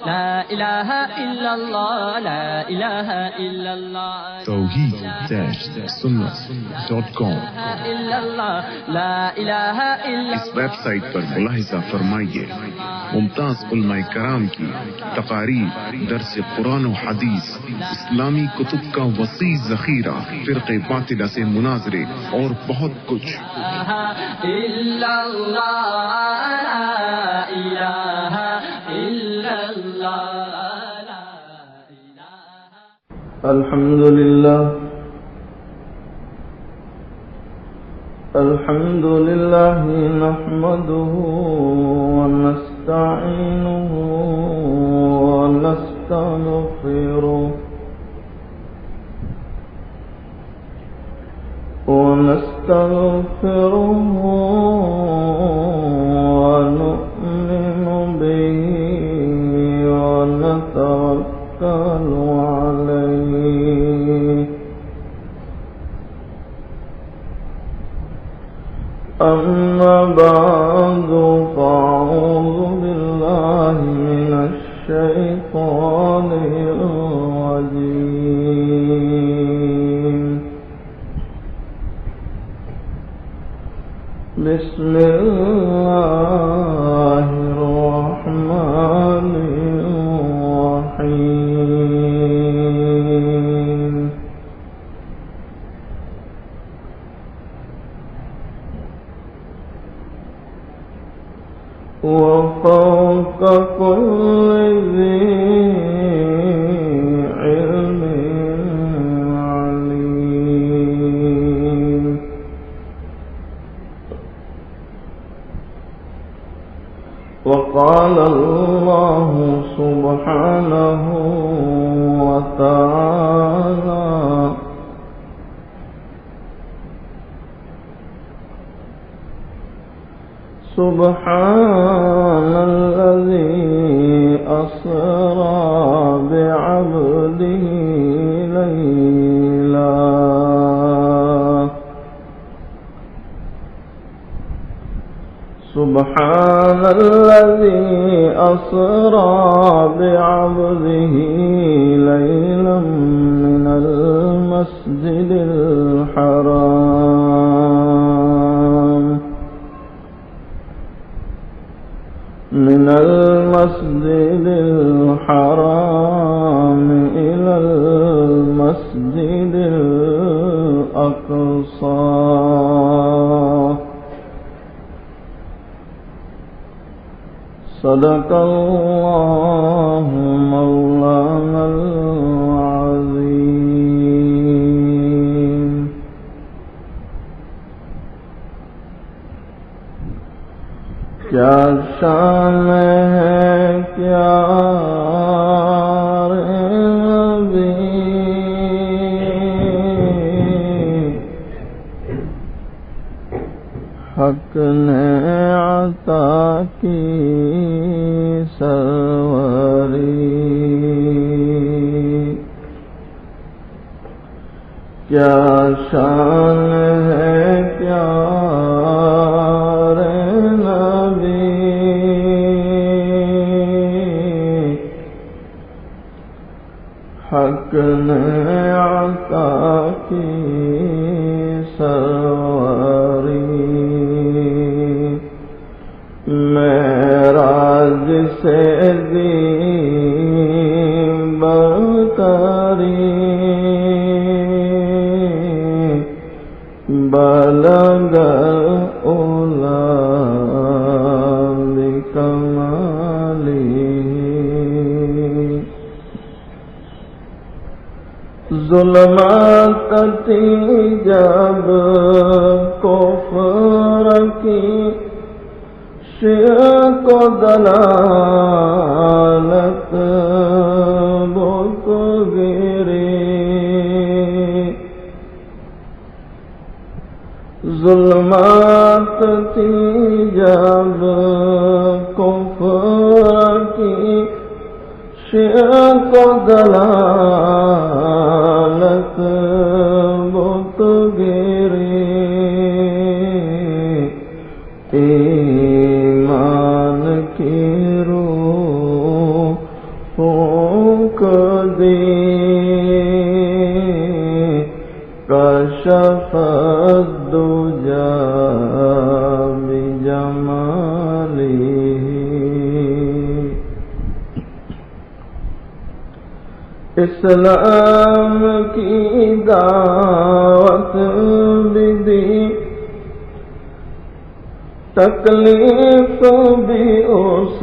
لا الہ الا اللہ، لا الہ الا اللہ، توحید-سنت.com لا الہ الا اس ویب سائٹ پر ملاحظہ فرمائیے ممتاز علماء کرام کی تقاریر، درس قرآن و حدیث، اسلامی کتب کا وسیع ذخیرہ، فرقے باطلہ سے مناظرے اور بہت کچھ۔ الا اللہ، لا الہ الا اللہ، لا الہ۔ الحمد لله الحمد لله نحمده ونستعينه ونستغفره ونؤمن به ونتوكل عليه، أما بعد فأعوذ بالله من الشيطان الرجيم. بسم الله الرحمن الرحيم. وفوق كل ذي علم عليم. وقال الله سبحانه وتعالى: سبحان الذي أسرى بعبده ليلا سبحان الذي أسرى بعبده ليلا من المسجد الحرام إلى المسجد الأقصى صدق الله مولانا العظيم. کیا شان ہے کیا نبی، حق نے عطا کی سروری. کیا شان ہے کیا حق نے عطا کی سروری. معراج سے دی برتری، بلغ العلا بکمالہ. ظلمات تھی جب کفر کی، شرک و ضلالت بت گری. ظلمات تھی جب کفر کی، شرک و ضلالت بت گری. ایمان کی روح پھونک دی کشف الدجى بجماله اسلام کی دعوت بھی تکلیف بھی اس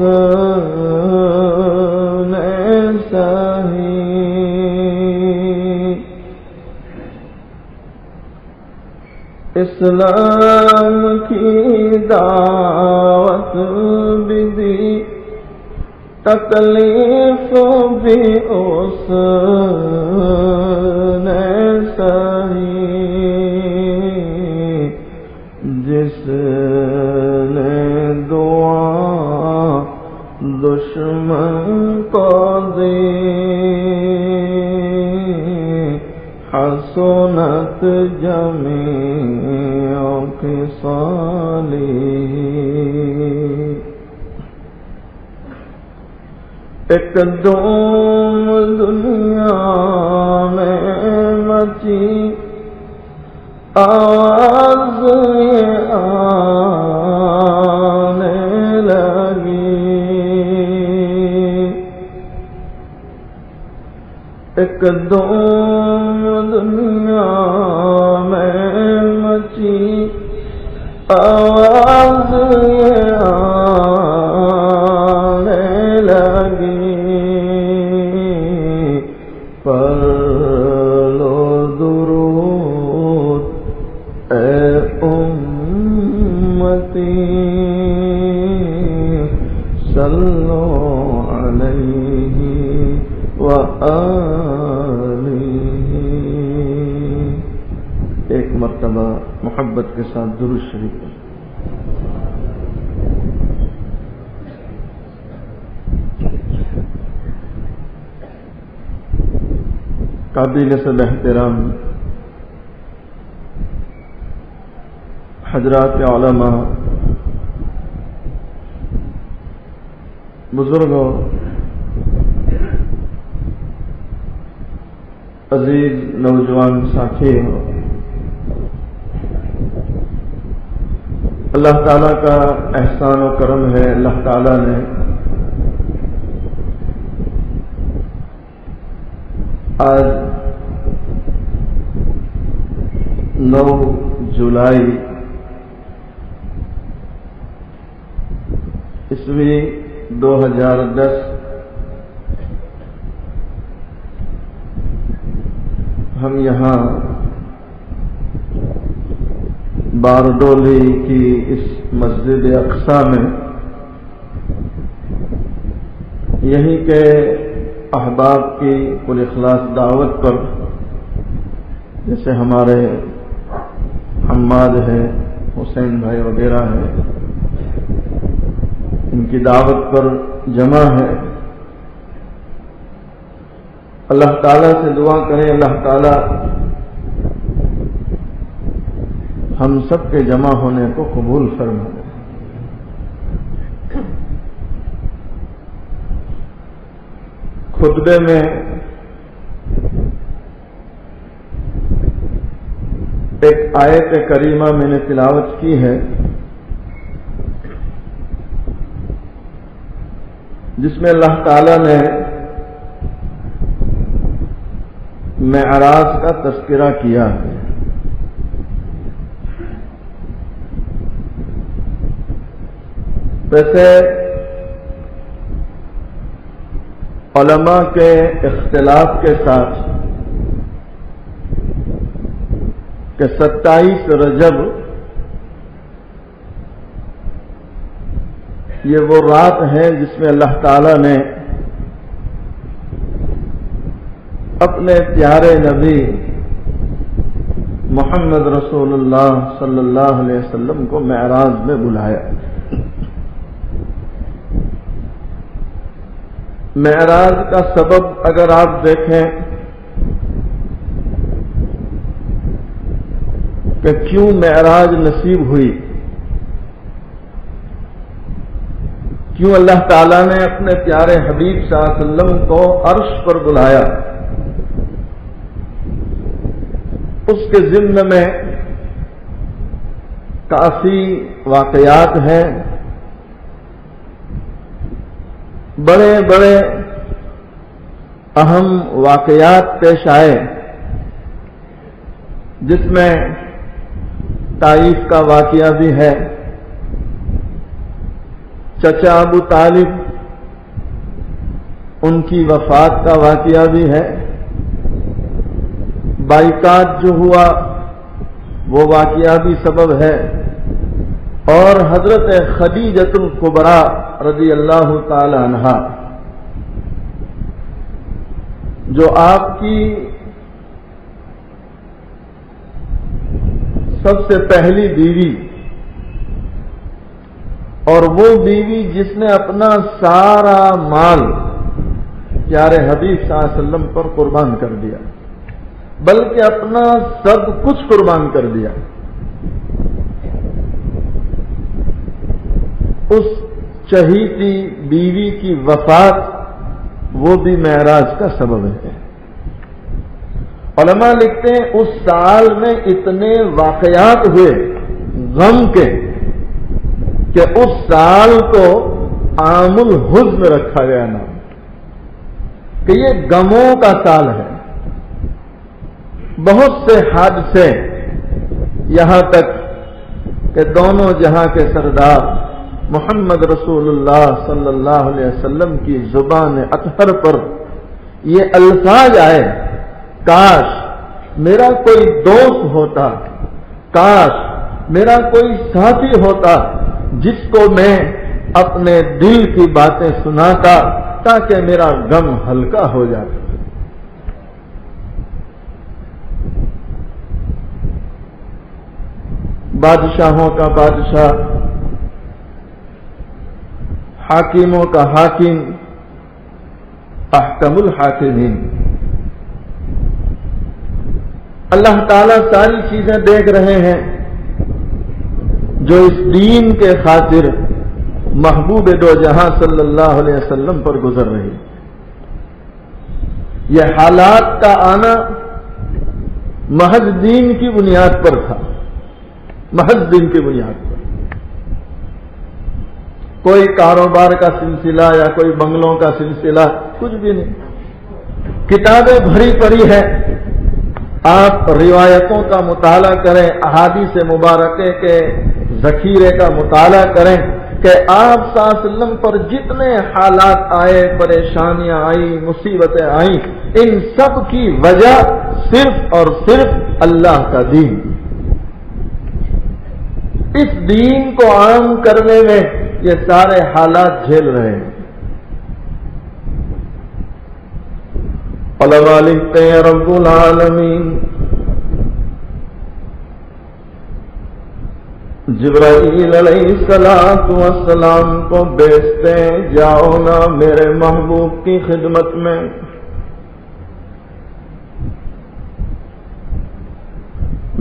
نے سہی اسلام کی دعوت بھی دی تکلیف بھی اس نے سہی جس نے دعا دشمن کو دی حسنت جمیع خصالی ایک دوم دنیا میں مچی آواز آنے لگی ایک دوم دنیا میں مچی آواز آنے لگی پر لو درود اے امتی صلو علیہ وآلہ ایک مرتبہ محبت کے ساتھ درود شریف قابل صد احترام حضرات علماء بزرگوں عزیز نوجوان ساتھی ہو اللہ تعالیٰ کا احسان و کرم ہے اللہ تعالیٰ نے آج 9 جولائی عیسوی 2010 ہم یہاں باردولی کی اس مسجد اقصی میں یہیں کے احباب کی کل اخلاص دعوت پر جیسے ہمارے حماد ہے حسین بھائی وغیرہ ہیں ان کی دعوت پر جمع ہے اللہ تعالیٰ سے دعا کریں اللہ تعالیٰ ہم سب کے جمع ہونے کو قبول فرمائے خطبے میں ایک آیت کریمہ میں نے تلاوت کی ہے جس میں اللہ تعالیٰ نے معراج کا تذکرہ کیا ہے ویسے علماء کے اختلاف کے ساتھ کہ 27 رجب یہ وہ رات ہے جس میں اللہ تعالیٰ نے اپنے پیارے نبی محمد رسول اللہ صلی اللہ علیہ وسلم کو معراج میں بلایا. معراج کا سبب اگر آپ دیکھیں کہ کیوں معراج نصیب ہوئی، کیوں اللہ تعالیٰ نے اپنے پیارے حبیب صلی اللہ علیہ وسلم کو عرش پر بلایا؟ اس کے ضمن میں کافی واقعات ہیں، بڑے بڑے اہم واقعات پیش آئے، جس میں طائف کا واقعہ بھی ہے، چچا ابو طالب ان کی وفات کا واقعہ بھی ہے، بائیکاٹ جو ہوا وہ واقعہ بھی سبب ہے، اور حضرت خدیجۃ الکبریٰ رضی اللہ تعالی عنہا جو آپ کی سب سے پہلی بیوی اور وہ بیوی جس نے اپنا سارا مال پیارے حبیب صلی اللہ علیہ وسلم پر قربان کر دیا، بلکہ اپنا سب کچھ قربان کر دیا، اس چہیتی بیوی کی وفات وہ بھی معراج کا سبب ہے۔ علماء لکھتے ہیں اس سال میں اتنے واقعات ہوئے غم کے کہ اس سال کو عام الحزن رکھا گیا نام، کہ یہ غموں کا سال ہے۔ بہت سے حادثے، یہاں تک کہ دونوں جہاں کے سردار محمد رسول اللہ صلی اللہ علیہ وسلم کی زبان اطہر پر یہ الفاظ آئے، کاش میرا کوئی دوست ہوتا، کاش میرا کوئی ساتھی ہوتا جس کو میں اپنے دل کی باتیں سناتا تاکہ میرا غم ہلکا ہو جاتا۔ بادشاہوں کا بادشاہ، حاکموں کا حاکم، احکم الحاکمین، اللہ تعالیٰ ساری چیزیں دیکھ رہے ہیں جو اس دین کے خاطر محبوب دو جہاں صلی اللہ علیہ وسلم پر گزر رہی۔ یہ حالات کا آنا محض دین کی بنیاد پر تھا، محض دین کی بنیاد پر، کوئی کاروبار کا سلسلہ یا کوئی بنگلوں کا سلسلہ، کچھ بھی نہیں۔ کتابیں بھری پڑی ہے، آپ روایتوں کا مطالعہ کریں، احادیث مبارکہ کے ذخیرے کا مطالعہ کریں کہ آپ صلی اللہ علیہ وسلم پر جتنے حالات آئے، پریشانیاں آئیں، مصیبتیں آئیں، ان سب کی وجہ صرف اور صرف اللہ کا دین۔ اس دین کو عام کرنے میں یہ سارے حالات جھیل رہے ہیں۔ علماء لکھتے ہیں رب العالمین جبرائیل علیہ السلام کو بھیجتے ہیں، جاؤ نا میرے محبوب کی خدمت میں،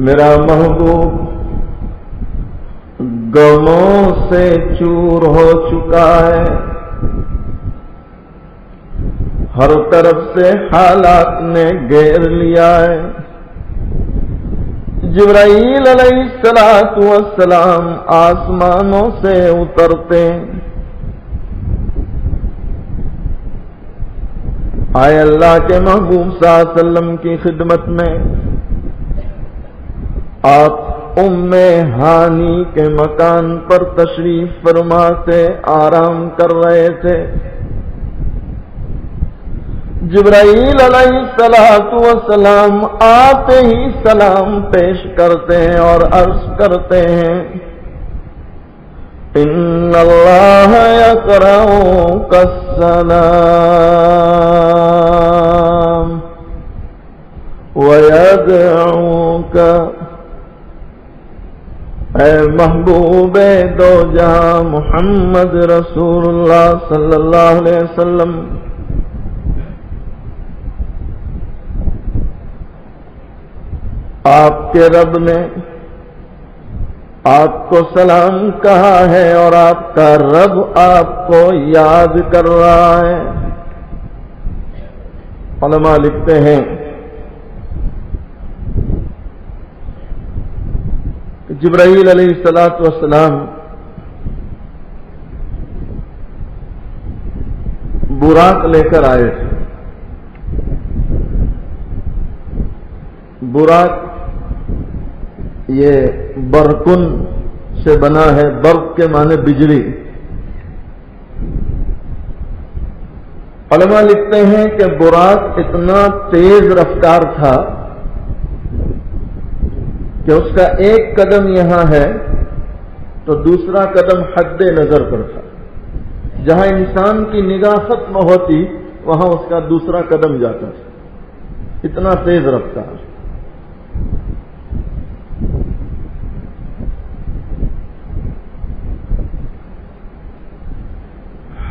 میرا محبوب غموں سے چور ہو چکا ہے، ہر طرف سے حالات نے گھیر لیا ہے۔ جبرائیل علیہ السلام آسمانوں سے اترتے، آئے اللہ کے محبوب صلی اللہ علیہ وسلم کی خدمت میں۔ آپ ام ہانی کے مکان پر تشریف فرما سے آرام کر رہے تھے۔ جبرائیل علیہ السلام آتے ہی سلام پیش کرتے ہیں اور عرض کرتے ہیں، ان اللہ یقرؤک السلام ویدعوک، اے محبوب دو جہاں محمد رسول اللہ صلی اللہ علیہ وسلم، آپ کے رب نے آپ کو سلام کہا ہے اور آپ کا رب آپ کو یاد کر رہا ہے۔ علماء لکھتے ہیں کہ جبرائیل علیہ السلام براق لے کر آئے تھے۔ براق یہ برقن سے بنا ہے، برق کے معنی بجلی۔ علماء لکھتے ہیں کہ براق اتنا تیز رفتار تھا کہ اس کا ایک قدم یہاں ہے تو دوسرا قدم حد نظر پر تھا، جہاں انسان کی نگاہ ختم ہوتی وہاں اس کا دوسرا قدم جاتا تھا، اتنا تیز رفتار۔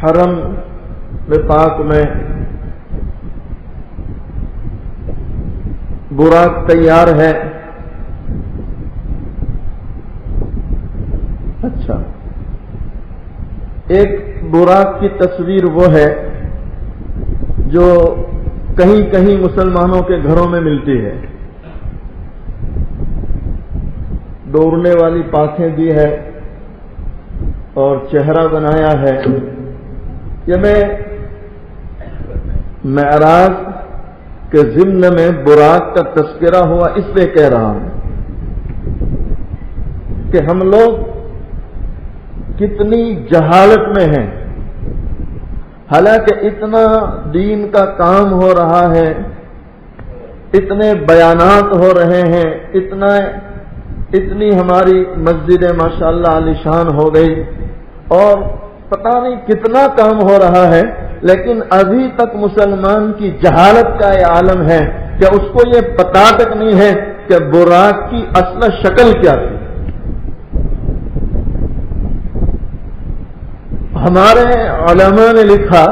حرم میں پاک میں براق تیار ہے۔ اچھا، ایک براق کی تصویر وہ ہے جو کہیں کہیں مسلمانوں کے گھروں میں ملتی ہے، دوڑنے والی پاکھیں بھی ہے اور چہرہ بنایا ہے۔ یہ میں معراج کے ضمن میں براق کا تذکرہ ہوا اس لیے کہہ رہا ہوں کہ ہم لوگ کتنی جہالت میں ہیں، حالانکہ اتنا دین کا کام ہو رہا ہے، اتنے بیانات ہو رہے ہیں، اتنی ہماری مسجدیں ماشاءاللہ عالیشان ہو گئی اور پتہ نہیں کتنا کام ہو رہا ہے، لیکن ابھی تک مسلمان کی جہالت کا یہ عالم ہے کہ اس کو یہ پتہ تک نہیں ہے کہ براق کی اصل شکل کیا تھی۔ ہمارے علماء نے لکھا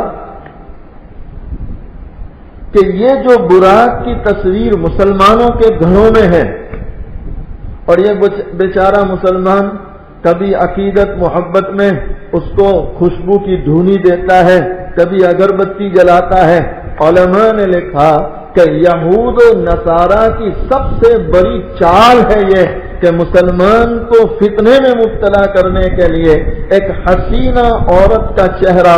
کہ یہ جو براق کی تصویر مسلمانوں کے گھروں میں ہے اور یہ بیچارہ مسلمان کبھی عقیدت محبت میں اس کو خوشبو کی دھونی دیتا ہے، کبھی اگربتی جلاتا ہے۔ علماء نے لکھا کہ یہود و نصارہ کی سب سے بڑی چال ہے یہ کہ مسلمان کو فتنے میں مبتلا کرنے کے لیے ایک حسینہ عورت کا چہرہ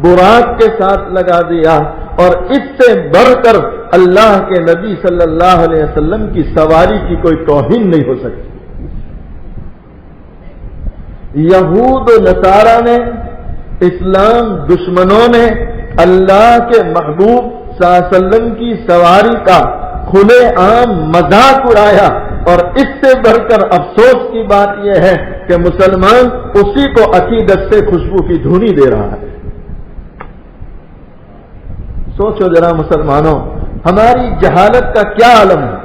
براق کے ساتھ لگا دیا، اور اس سے بڑھ کر اللہ کے نبی صلی اللہ علیہ وسلم کی سواری کی کوئی توہین نہیں ہو سکتی۔ یہود و نصارہ نے، اسلام دشمنوں نے اللہ کے محبوب صلی اللہ علیہ وسلم کی سواری کا کھلے عام مذاق اڑایا، اور اس سے بڑھ کر افسوس کی بات یہ ہے کہ مسلمان اسی کو عقیدت سے خوشبو کی دھونی دے رہا ہے۔ سوچو ذرا مسلمانوں، ہماری جہالت کا کیا عالم ہے۔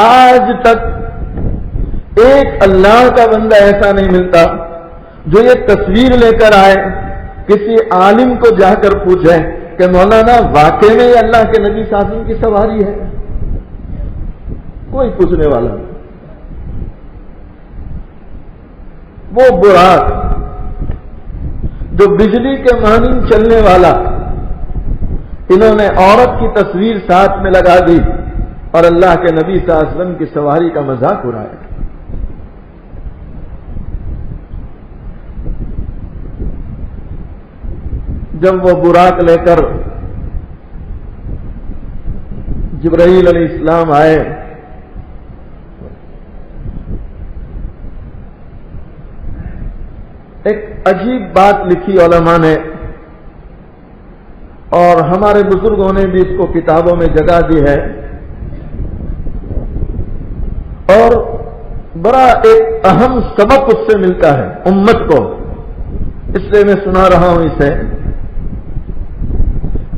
آج تک ایک اللہ کا بندہ ایسا نہیں ملتا جو یہ تصویر لے کر آئے، کسی عالم کو جا کر پوچھے کہ مولانا واقعی میں یہ اللہ کے نبی صلی اللہ علیہ وسلم کی سواری ہے؟ کوئی پوچھنے والا نہیں۔ وہ براق جو بجلی کے مانند چلنے والا، انہوں نے عورت کی تصویر ساتھ میں لگا دی اور اللہ کے نبی صلی اللہ علیہ وسلم کی سواری کا مذاق اڑایا۔ جب وہ براق لے کر جبرائیل علیہ السلام آئے، ایک عجیب بات لکھی علماء نے، اور ہمارے بزرگوں نے بھی اس کو کتابوں میں جگہ دی ہے، اور بڑا ایک اہم سبق اس سے ملتا ہے امت کو، اس لیے میں سنا رہا ہوں اسے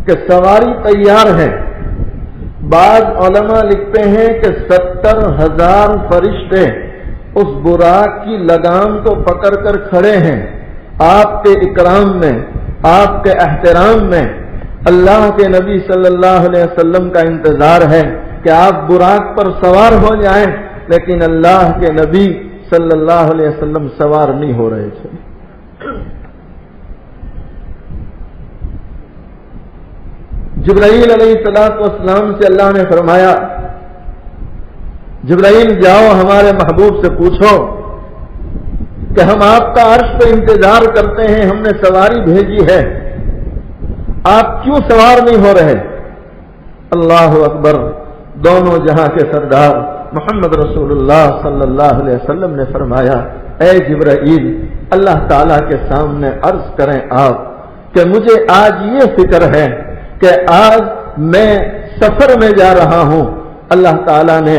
کہ سواری تیار ہے۔ بعض علماء لکھتے ہیں کہ 70,000 فرشتے اس براق کی لگام کو پکڑ کر کھڑے ہیں، آپ کے اکرام میں، آپ کے احترام میں۔ اللہ کے نبی صلی اللہ علیہ وسلم کا انتظار ہے کہ آپ براق پر سوار ہو جائیں، لیکن اللہ کے نبی صلی اللہ علیہ وسلم سوار نہیں ہو رہے تھے. جبرائیل علیہ السلام سے اللہ نے فرمایا جبرائیل جاؤ ہمارے محبوب سے پوچھو کہ ہم آپ کا عرش پہ انتظار کرتے ہیں, ہم نے سواری بھیجی ہے, آپ کیوں سوار نہیں ہو رہے؟ اللہ اکبر. دونوں جہاں کے سردار محمد رسول اللہ صلی اللہ علیہ وسلم نے فرمایا اے جبرائیل اللہ تعالیٰ کے سامنے عرض کریں آپ کہ مجھے آج یہ فکر ہے کہ آج میں سفر میں جا رہا ہوں, اللہ تعالیٰ نے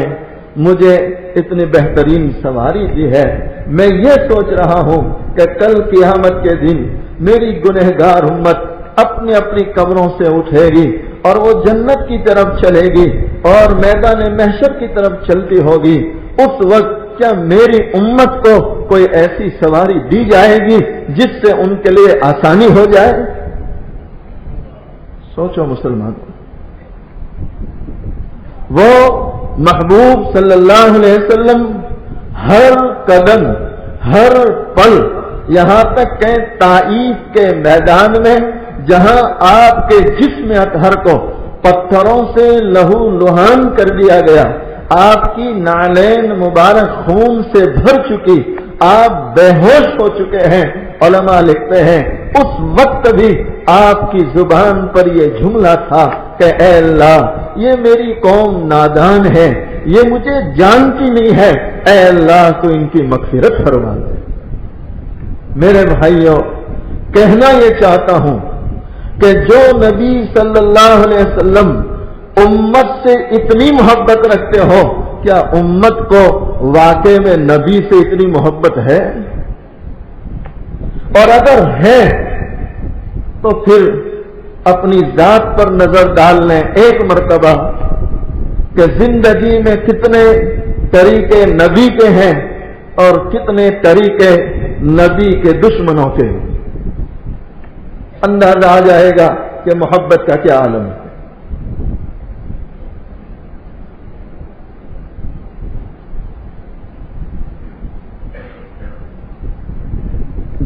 مجھے اتنی بہترین سواری دی ہے, میں یہ سوچ رہا ہوں کہ کل قیامت کے دن میری گنہگار امت اپنی اپنی قبروں سے اٹھے گی اور وہ جنت کی طرف چلے گی اور میدان محشر کی طرف چلتی ہوگی. اس وقت کیا میری امت کو کوئی ایسی سواری دی جائے گی جس سے ان کے لیے آسانی ہو جائے؟ سوچو مسلمانوں, وہ محبوب صلی اللہ علیہ وسلم ہر قدم ہر پل, یہاں تک کہ طائف کے میدان میں جہاں آپ کے جسم اطہر کو پتھروں سے لہو لہان کر دیا گیا, آپ کی نالین مبارک خون سے بھر چکی, آپ بے ہوش ہو چکے ہیں. علماء لکھتے ہیں اس وقت بھی آپ کی زبان پر یہ جملہ تھا کہ اے اللہ یہ میری قوم نادان ہے, یہ مجھے جانتی نہیں ہے, اے اللہ تو ان کی مغفرت فرما دے. میرے بھائیوں, کہنا یہ چاہتا ہوں کہ جو نبی صلی اللہ علیہ وسلم امت سے اتنی محبت رکھتے ہو, کیا امت کو واقع میں نبی سے اتنی محبت ہے؟ اور اگر ہے تو پھر اپنی ذات پر نظر ڈال لیں ایک مرتبہ کہ زندگی میں کتنے طریقے نبی کے ہیں اور کتنے طریقے نبی کے دشمنوں کے. اندازہ آ جائے گا کہ محبت کا کیا عالم ہے.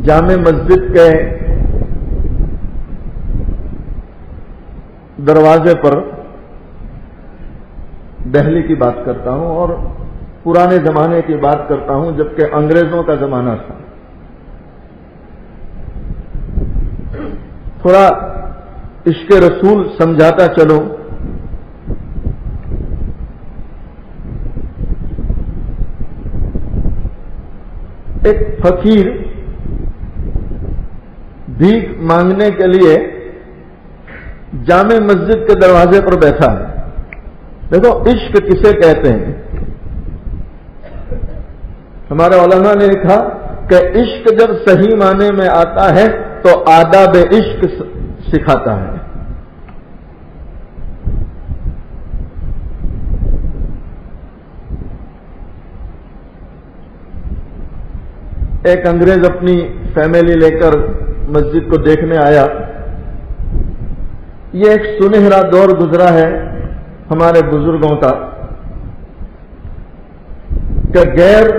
جامع مسجد کے دروازے پر دہلی کی بات کرتا ہوں اور پرانے زمانے کی بات کرتا ہوں جبکہ انگریزوں کا زمانہ تھا. تھوڑا عشق رسول سمجھاتا چلو. ایک فقیر بھیک مانگنے کے لیے جامع مسجد کے دروازے پر بیٹھا ہے. دیکھو عشق کسے کہتے ہیں. ہمارے علماء نے لکھا کہ عشق جب صحیح معنی میں آتا ہے تو آداب عشق سکھاتا ہے. ایک انگریز اپنی فیملی لے کر مسجد کو دیکھنے آیا. یہ ایک سنہرا دور گزرا ہے ہمارے بزرگوں کا کہ غیر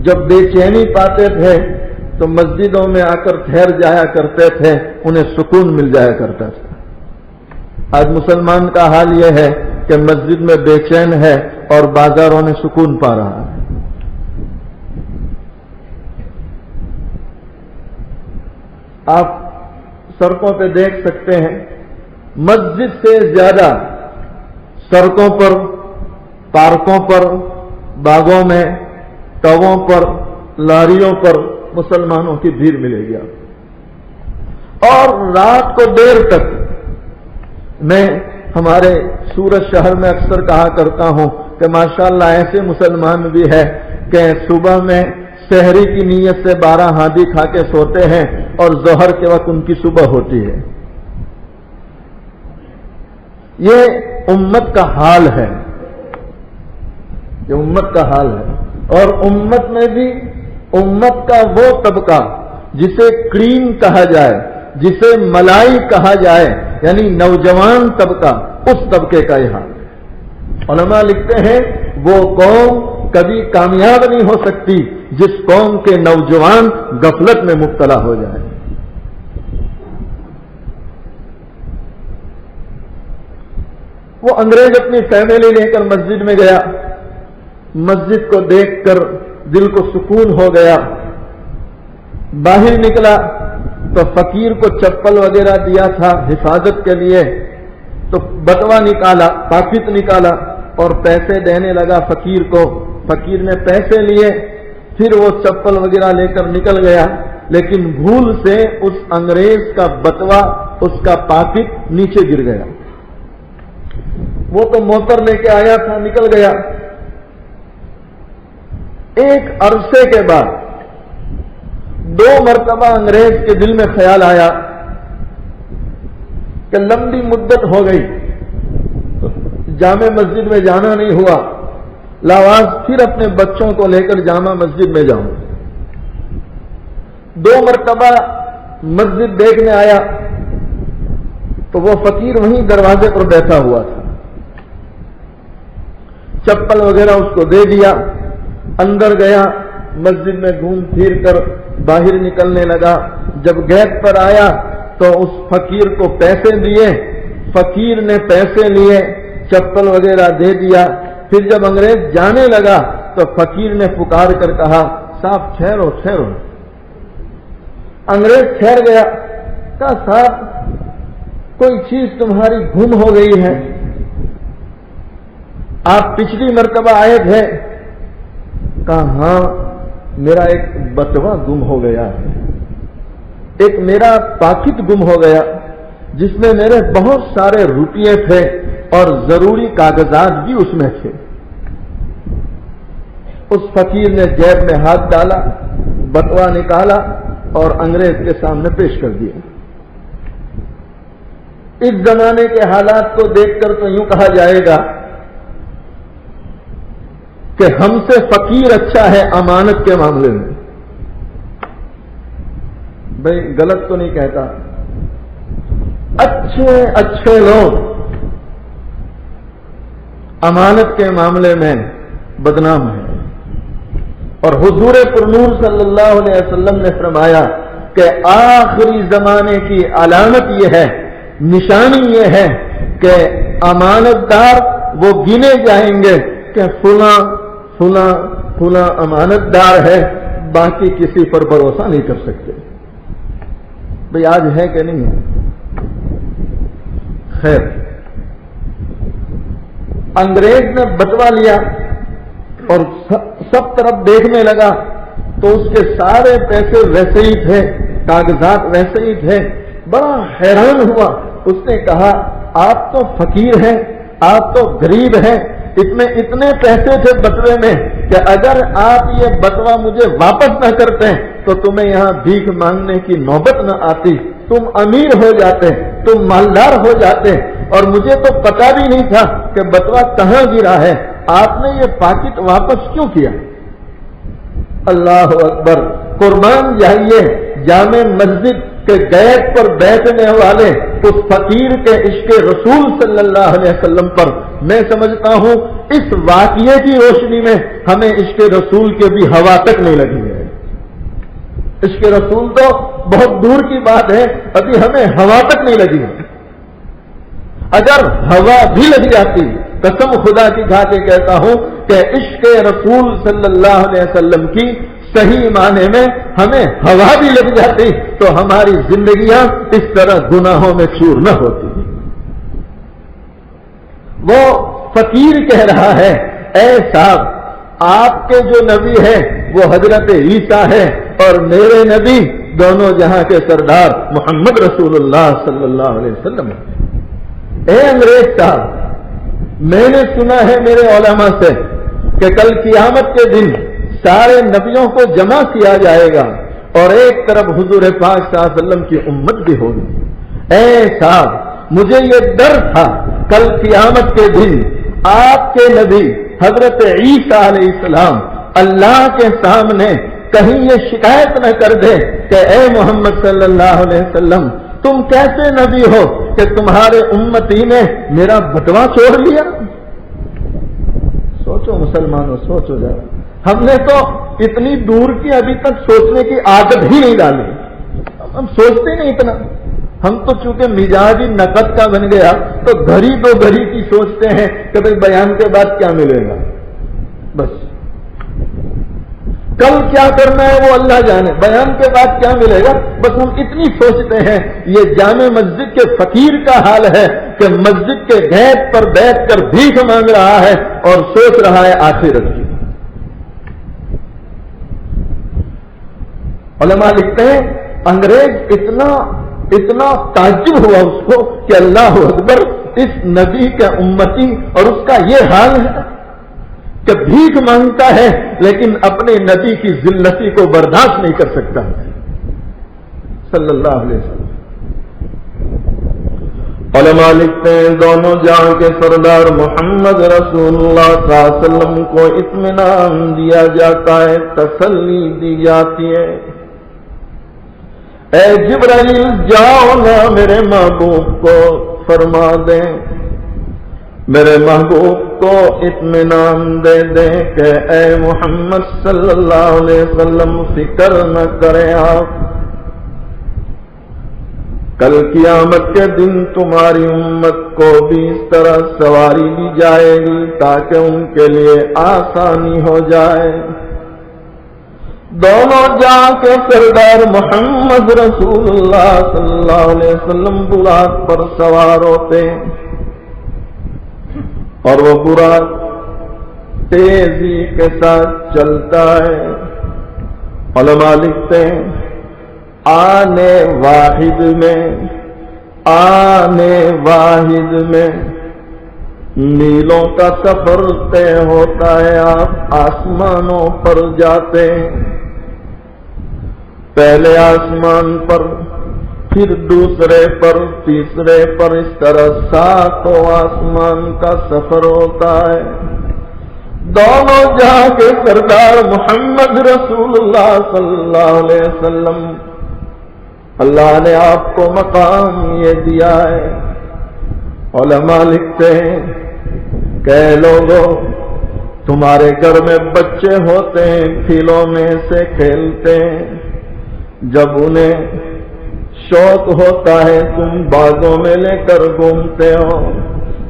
جب بے چینی پاتے تھے تو مسجدوں میں آ کر ٹھہر جایا کرتے تھے, انہیں سکون مل جایا کرتا تھا. آج مسلمان کا حال یہ ہے کہ مسجد میں بے چین ہے اور بازاروں میں سکون پا رہا ہے. آپ سڑکوں پہ دیکھ سکتے ہیں مسجد سے زیادہ سڑکوں پر, پارکوں پر, باغوں میں, ٹووں پر, لاریوں پر مسلمانوں کی بھیڑ ملے گی. اور رات کو دیر تک, میں ہمارے سورت شہر میں اکثر کہا کرتا ہوں کہ ماشاءاللہ ایسے مسلمان بھی ہے کہ صبح میں سحری کی نیت سے 12 ہاندی کھا کے سوتے ہیں اور ظہر کے وقت ان کی صبح ہوتی ہے. یہ امت کا حال ہے, یہ امت کا حال ہے. اور امت میں بھی امت کا وہ طبقہ جسے کریم کہا جائے, جسے ملائی کہا جائے, یعنی نوجوان طبقہ, اس طبقے کا یہ حال ہے. علماء لکھتے ہیں وہ قوم کبھی کامیاب نہیں ہو سکتی جس قوم کے نوجوان غفلت میں مبتلا ہو جائے۔ وہ انگریز اپنی فیملی لے کر مسجد میں گیا، مسجد کو دیکھ کر دل کو سکون ہو گیا۔ باہر نکلا تو فقیر کو چپل وغیرہ دیا تھا حفاظت کے لیے، تو بٹوا نکالا، پاکٹ نکالا اور پیسے دینے لگا فقیر کو۔ فقیر نے پیسے لیے، پھر وہ چپل وغیرہ لے کر نکل گیا، لیکن بھول سے اس انگریز کا بٹوا، اس کا پاکٹ نیچے گر گیا۔ وہ تو موتر لے کے آیا تھا، نکل گیا۔ ایک عرصے کے بعد 2 مرتبہ انگریز کے دل میں خیال آیا کہ لمبی مدت ہو گئی، جامع مسجد میں جانا نہیں ہوا، لاواز پھر اپنے بچوں کو لے کر جامع مسجد میں جاؤں۔ 2 مرتبہ مسجد دیکھنے آیا تو وہ فقیر وہیں دروازے پر بیٹھا ہوا تھا، چپل وغیرہ اس کو دے دیا، اندر گیا، مسجد میں گھوم پھر کر باہر نکلنے لگا۔ جب گیٹ پر آیا تو اس فقیر کو پیسے دیے، فقیر نے پیسے لیے، چپل وغیرہ دے دیا۔ پھر جب انگریز جانے لگا تو فقیر نے پکار کر کہا، صاحب ٹھہرو ٹھہرو۔ انگریز ٹھہر گیا، کہا صاحب کوئی چیز تمہاری گم ہو گئی ہے، آپ پچھلی مرتبہ آئے تھے؟ کہا ہاں میرا ایک بٹوا گم ہو گیا ہے، ایک میرا پاکٹ گم ہو گیا جس میں میرے بہت سارے روپیے تھے اور ضروری کاغذات بھی اس میں تھے۔ اس فقیر نے جیب میں ہاتھ ڈالا، بٹوا نکالا اور انگریز کے سامنے پیش کر دیا۔ اس زمانے کے حالات کو دیکھ کر تو یوں کہا جائے گا کہ ہم سے فقیر اچھا ہے امانت کے معاملے میں۔ بھائی غلط تو نہیں کہتا، اچھے اچھے لوگ امانت کے معاملے میں بدنام ہیں، اور حضور پرنور صلی اللہ علیہ وسلم نے فرمایا کہ آخری زمانے کی علامت یہ ہے، نشانی یہ ہے کہ امانت دار وہ گنے جائیں گے کہ فلاں فلاں فلاں امانت دار ہے، باقی کسی پر بھروسہ نہیں کر سکتے۔ بھئی آج ہے کہ نہیں ہے؟ خیر، انگریز نے بٹوا لیا اور سب طرف دیکھنے لگا تو اس کے سارے پیسے ویسے ہی تھے، کاغذات ویسے ہی تھے۔ بڑا حیران ہوا، اس نے کہا آپ تو فقیر ہیں، آپ تو غریب ہیں، اتنے پیسے تھے بٹوے میں کہ اگر آپ یہ بٹوا مجھے واپس نہ کرتے تو تمہیں یہاں بھیک مانگنے کی نوبت نہ آتی، تم امیر ہو جاتے، تم مالدار ہو جاتے، اور مجھے تو پتا بھی نہیں تھا کہ بٹوا کہاں گرا ہے، آپ نے یہ پاکٹ واپس کیوں کیا؟ اللہ اکبر! قربان جائیے جامع مسجد کے گیٹ پر بیٹھنے والے اس فقیر کے عشق رسول صلی اللہ علیہ وسلم پر میں سمجھتا ہوں اس واقعے کی روشنی میں ہمیں عشق رسول کے بھی ہوا تک نہیں لگی ہے۔ عشق رسول تو بہت دور کی بات ہے، ابھی ہمیں ہوا تک نہیں لگی ہے۔ اگر ہوا بھی لگ جاتی، قسم خدا کی کھا کے کہتا ہوں کہ عشق رسول صلی اللہ علیہ وسلم کی صحیح معنی میں ہمیں ہوا بھی لگ جاتی تو ہماری زندگیاں اس طرح گناہوں میں چور نہ ہوتی۔ وہ فقیر کہہ رہا ہے، اے صاحب آپ کے جو نبی ہے وہ حضرت عیسیٰ ہے اور میرے نبی دونوں جہاں کے سردار محمد رسول اللہ صلی اللہ علیہ وسلم ہے۔ اے انگریز صاحب، میں نے سنا ہے میرے علماء سے کہ کل قیامت کے دن سارے نبیوں کو جمع کیا جائے گا اور ایک طرف حضور پاک صلی اللہ علیہ وسلم کی امت بھی ہوگی۔ اے صاحب مجھے یہ ڈر تھا کل قیامت کے دن آپ کے نبی حضرت عیسیٰ علیہ السلام اللہ کے سامنے کہیں یہ شکایت نہ کر دے کہ اے محمد صلی اللہ علیہ وسلم تم کیسے نبی ہو کہ تمہارے امتی نے میرا بٹوا چھوڑ لیا۔ سوچو سوچو مسلمانوں، سوچو ذرا. ہم نے تو اتنی دور کی ابھی تک سوچنے کی عادت ہی نہیں ڈالی. ہم سوچتے نہیں اتنا. ہم تو چونکہ مزاج ہی نقد کا بن گیا تو گھڑی تو گھڑی کی سوچتے ہیں کہ بھائی بیان کے بعد کیا ملے گا. بس کل کیا کرنا ہے وہ اللہ جانے، بیان کے بعد کیا ملے گا. بس ہم اتنی سوچتے ہیں. یہ جامع مسجد کے فقیر کا حال ہے کہ مسجد کے گیٹ پر بیٹھ کر بھیک مانگ رہا ہے اور سوچ رہا ہے آخرت کی. علماء لکھتے ہیں انگریز اتنا تعجب ہوا اس کو کہ اللہ اکبر، اس نبی کا امتی اور اس کا یہ حال ہے کہ بھیک مانگتا ہے لیکن اپنے نبی کی ذلتی کو برداشت نہیں کر سکتا صلی اللہ علیہ وسلم. علماء لکھتے ہیں دونوں جہاں کے سردار محمد رسول اللہ صلی اللہ علیہ وسلم کو اطمینان دیا جاتا ہے، تسلی دی جاتی ہے. اے جبرائیل جاؤ نا میرے محبوب کو فرما دیں، میرے محبوب کو اطمینان دے دیں کہ اے محمد صلی اللہ علیہ وسلم فکر نہ کریں آپ، کل قیامت کے دن تمہاری امت کو بھی اس طرح سواری دی جائے گی تاکہ ان کے لیے آسانی ہو جائے. دونوں جہاں کے سردار محمد رسول اللہ صلی اللہ علیہ وسلم براق پر سوار ہوتے اور وہ براق تیزی کے ساتھ چلتا ہے. علماء لکھتے ہیں آنے واحد میں میلوں کا سفر طے ہوتا ہے. آپ آسمانوں پر جاتے ہیں، پہلے آسمان پر، پھر دوسرے پر، تیسرے پر، اس طرح 7 آسمان کا سفر ہوتا ہے. دونوں جہاں کے سردار محمد رسول اللہ صلی اللہ علیہ وسلم، اللہ نے آپ کو مقام یہ دیا ہے. علماء لکھتے ہیں کہ لوگوں تمہارے گھر میں بچے ہوتے ہیں، کھیلوں میں سے کھیلتے ہیں، جب انہیں شوق ہوتا ہے تم باغوں میں لے کر گھومتے ہو.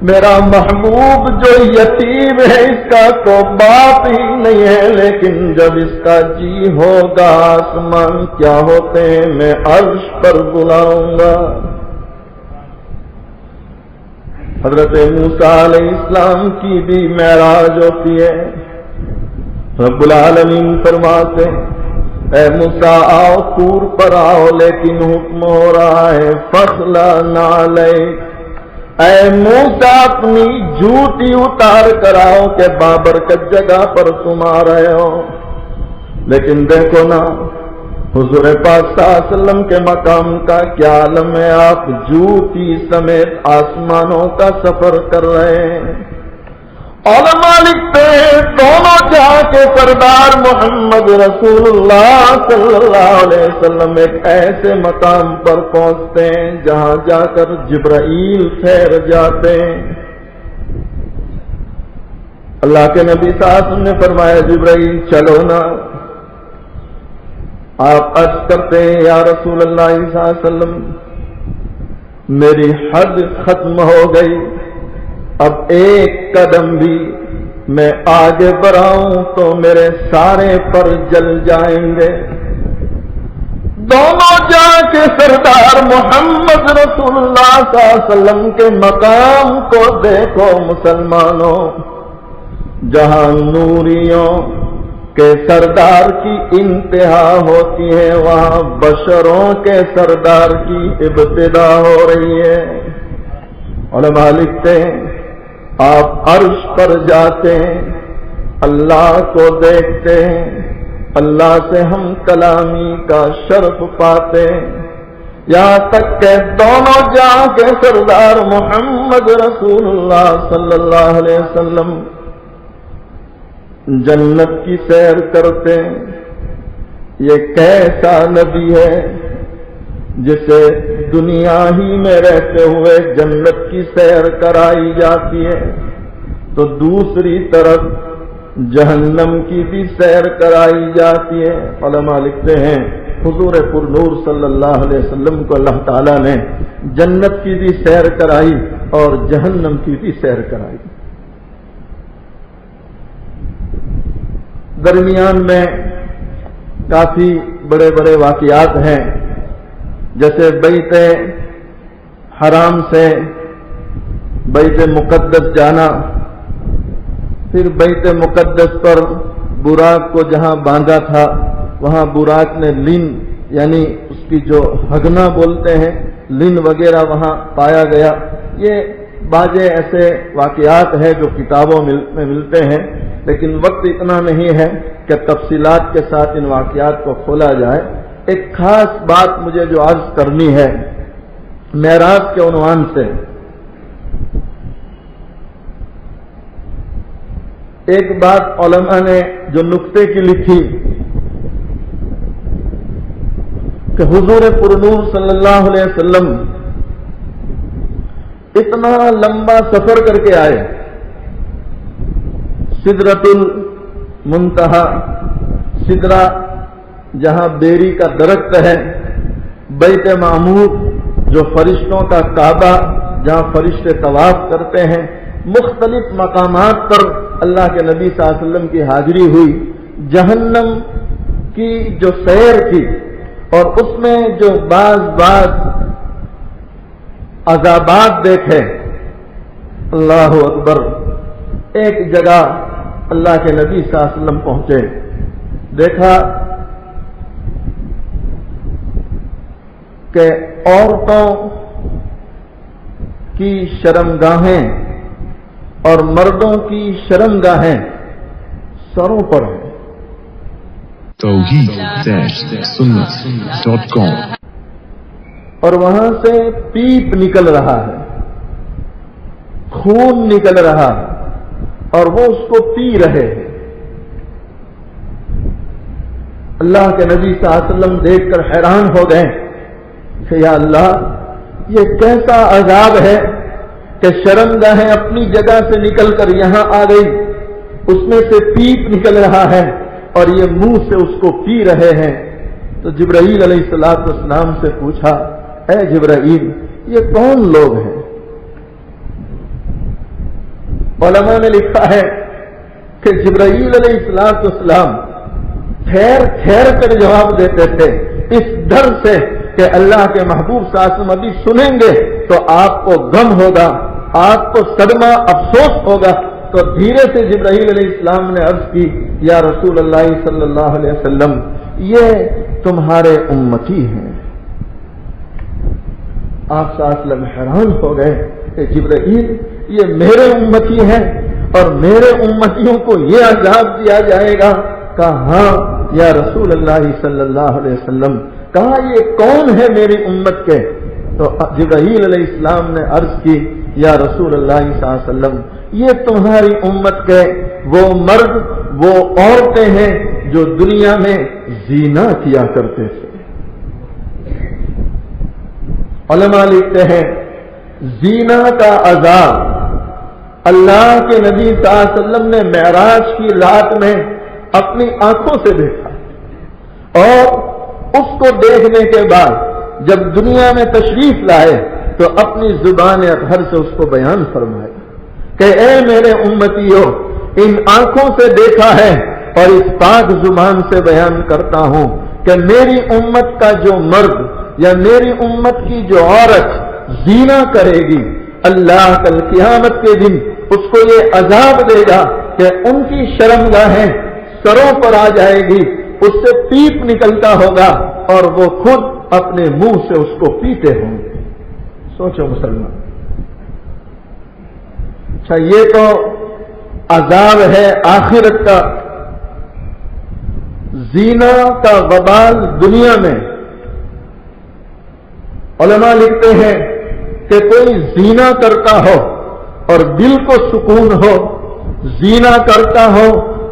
میرا محبوب جو یتیم ہے اس کا تو باپ ہی نہیں ہے، لیکن جب اس کا جی ہوگا آسمان کیا ہوتے ہیں میں عرش پر بلاؤں گا. حضرت موسیٰ علیہ السلام کی بھی معراج ہوتی ہے. رب العالمین فرماتے ہیں اے موسیٰ آؤ طور پر آؤ، لیکن حکم ہو رہا ہے فخلع نعلیک. اے موسیٰ اپنی جوتی اتار کر آؤ کہ بابرکت جگہ پر تم آ رہے ہو. لیکن دیکھو نا حضور پاک صلی اللہ علیہ وسلم کے مقام کا کیا عالم ہے. آپ جوتی سمیت آسمانوں کا سفر کر رہے ہیں. علماء لکھتے ہیں دونوں جہاں کے سردار محمد رسول اللہ صلی اللہ علیہ وسلم ایک ایسے مقام پر پہنچتے ہیں جہاں جا کر جبرائیل ٹھہر جاتے ہیں. اللہ کے نبی صلی اللہ علیہ وسلم نے فرمایا جبرائیل چلو نا. آپ عرض کرتے ہیں یا رسول اللہ صلی اللہ علیہ وسلم میری حد ختم ہو گئی، اب ایک قدم بھی میں آگے بڑھاؤں تو میرے سارے پر جل جائیں گے. دونوں جہاں کے سردار محمد رسول اللہ صلی اللہ علیہ وسلم کے مقام کو دیکھو مسلمانوں. جہاں نوریوں کے سردار کی انتہا ہوتی ہے وہاں بشروں کے سردار کی ابتدا ہو رہی ہے. علماء لکھتے ہیں آپ عرش پر جاتے ہیں، اللہ کو دیکھتے ہیں، اللہ سے ہم کلامی کا شرف پاتے ہیں. یہاں تک کہ دونوں جہاں کے سردار محمد رسول اللہ صلی اللہ علیہ وسلم جنت کی سیر کرتے ہیں. یہ کیسا نبی ہے جسے دنیا ہی میں رہتے ہوئے جنت کی سیر کرائی جاتی ہے، تو دوسری طرف جہنم کی بھی سیر کرائی جاتی ہے۔ علماء لکھتے ہیں حضور پر نور صلی اللہ علیہ وسلم کو اللہ تعالیٰ نے جنت کی بھی سیر کرائی اور جہنم کی بھی سیر کرائی۔ درمیان میں کافی بڑے بڑے واقعات ہیں، جیسے بیت حرام سے بیت مقدس جانا، پھر بیت مقدس پر براق کو جہاں باندھا تھا وہاں براق نے لن یعنی اس کی جو ہگنا بولتے ہیں لن وغیرہ وہاں پایا گیا۔ یہ بعض ایسے واقعات ہیں جو کتابوں میں ملتے ہیں، لیکن وقت اتنا نہیں ہے کہ تفصیلات کے ساتھ ان واقعات کو کھولا جائے۔ ایک خاص بات مجھے جو عرض کرنی ہے معراج کے عنوان سے، ایک بات علماء نے جو نقطے کی لکھی کہ حضور پر نور صلی اللہ علیہ وسلم اتنا لمبا سفر کر کے آئے، سدرۃ المنتہا، سدرہ جہاں بیری کا درخت ہے، بیت معمور جو فرشتوں کا کعبہ جہاں فرشتے طواف کرتے ہیں، مختلف مقامات پر اللہ کے نبی صلی اللہ علیہ وسلم کی حاضری ہوئی۔ جہنم کی جو سیر تھی اور اس میں جو بعض عذابات دیکھے، اللہ اکبر۔ ایک جگہ اللہ کے نبی صلی اللہ علیہ وسلم پہنچے، دیکھا کہ عورتوں کی شرمگاہیں اور مردوں کی شرمگاہیں سروں پر ہیں۔ توحید-سنت.com اور وہاں سے پیپ نکل رہا ہے، خون نکل رہا ہے اور وہ اس کو پی رہے ہیں۔ اللہ کے نبی صلی اللہ علیہ وسلم دیکھ کر حیران ہو گئے کہ یا اللہ، یہ کیسا عذاب ہے کہ شرمگاہیں اپنی جگہ سے نکل کر یہاں آ گئی، اس میں سے پیپ نکل رہا ہے اور یہ منہ سے اس کو پی رہے ہیں۔ تو جبرائیل علیہ السلام سے پوچھا، اے جبرائیل، یہ کون لوگ ہیں؟ علماء نے لکھا ہے کہ جبرائیل علیہ السلام ٹھہر ٹھہر کر جواب دیتے تھے، اس ڈر سے کہ اللہ کے محبوب صلی اللہ علیہ وسلم ابھی سنیں گے تو آپ کو غم ہوگا، آپ کو صدمہ افسوس ہوگا۔ تو دھیرے سے جبرائیل علیہ السلام نے عرض کی، یا رسول اللہ صلی اللہ علیہ وسلم، یہ تمہارے امتی ہیں۔ آپ صلی اللہ علیہ وسلم حیران ہو گئے کہ جبرائیل، یہ میرے امتی ہیں اور میرے امتیوں کو یہ عذاب دیا جائے گا؟ کہا ہاں یا رسول اللہ صلی اللہ علیہ وسلم۔ کہا یہ کون ہے میری امت کے؟ تو جبرائیل علیہ السلام نے عرض کی، یا رسول اللہ صلی اللہ علیہ وسلم، یہ تمہاری امت کے وہ مرد وہ عورتیں ہیں جو دنیا میں زنا کیا کرتے تھے۔ علماء لکھتے ہیں زنا کا عذاب اللہ کے نبی صلی اللہ علیہ وسلم نے معراج کی رات میں اپنی آنکھوں سے دیکھا، اور اس کو دیکھنے کے بعد جب دنیا میں تشریف لائے تو اپنی زبان اطہر سے اس کو بیان فرمایا کہ اے میرے امتیوں، ان آنکھوں سے دیکھا ہے اور اس پاک زبان سے بیان کرتا ہوں کہ میری امت کا جو مرد یا میری امت کی جو عورت زنا کرے گی، اللہ کل قیامت کے دن اس کو یہ عذاب دے گا کہ ان کی شرمگاہیں سروں پر آ جائے گی، اس سے پیپ نکلتا ہوگا اور وہ خود اپنے منہ سے اس کو پیتے ہوں گے۔ سوچو مسلمان، اچھا یہ تو عذاب ہے آخرت کا، زنا کا وبال دنیا میں۔ علماء لکھتے ہیں کہ کوئی زنا کرتا ہو اور دل کو سکون ہو، زنا کرتا ہو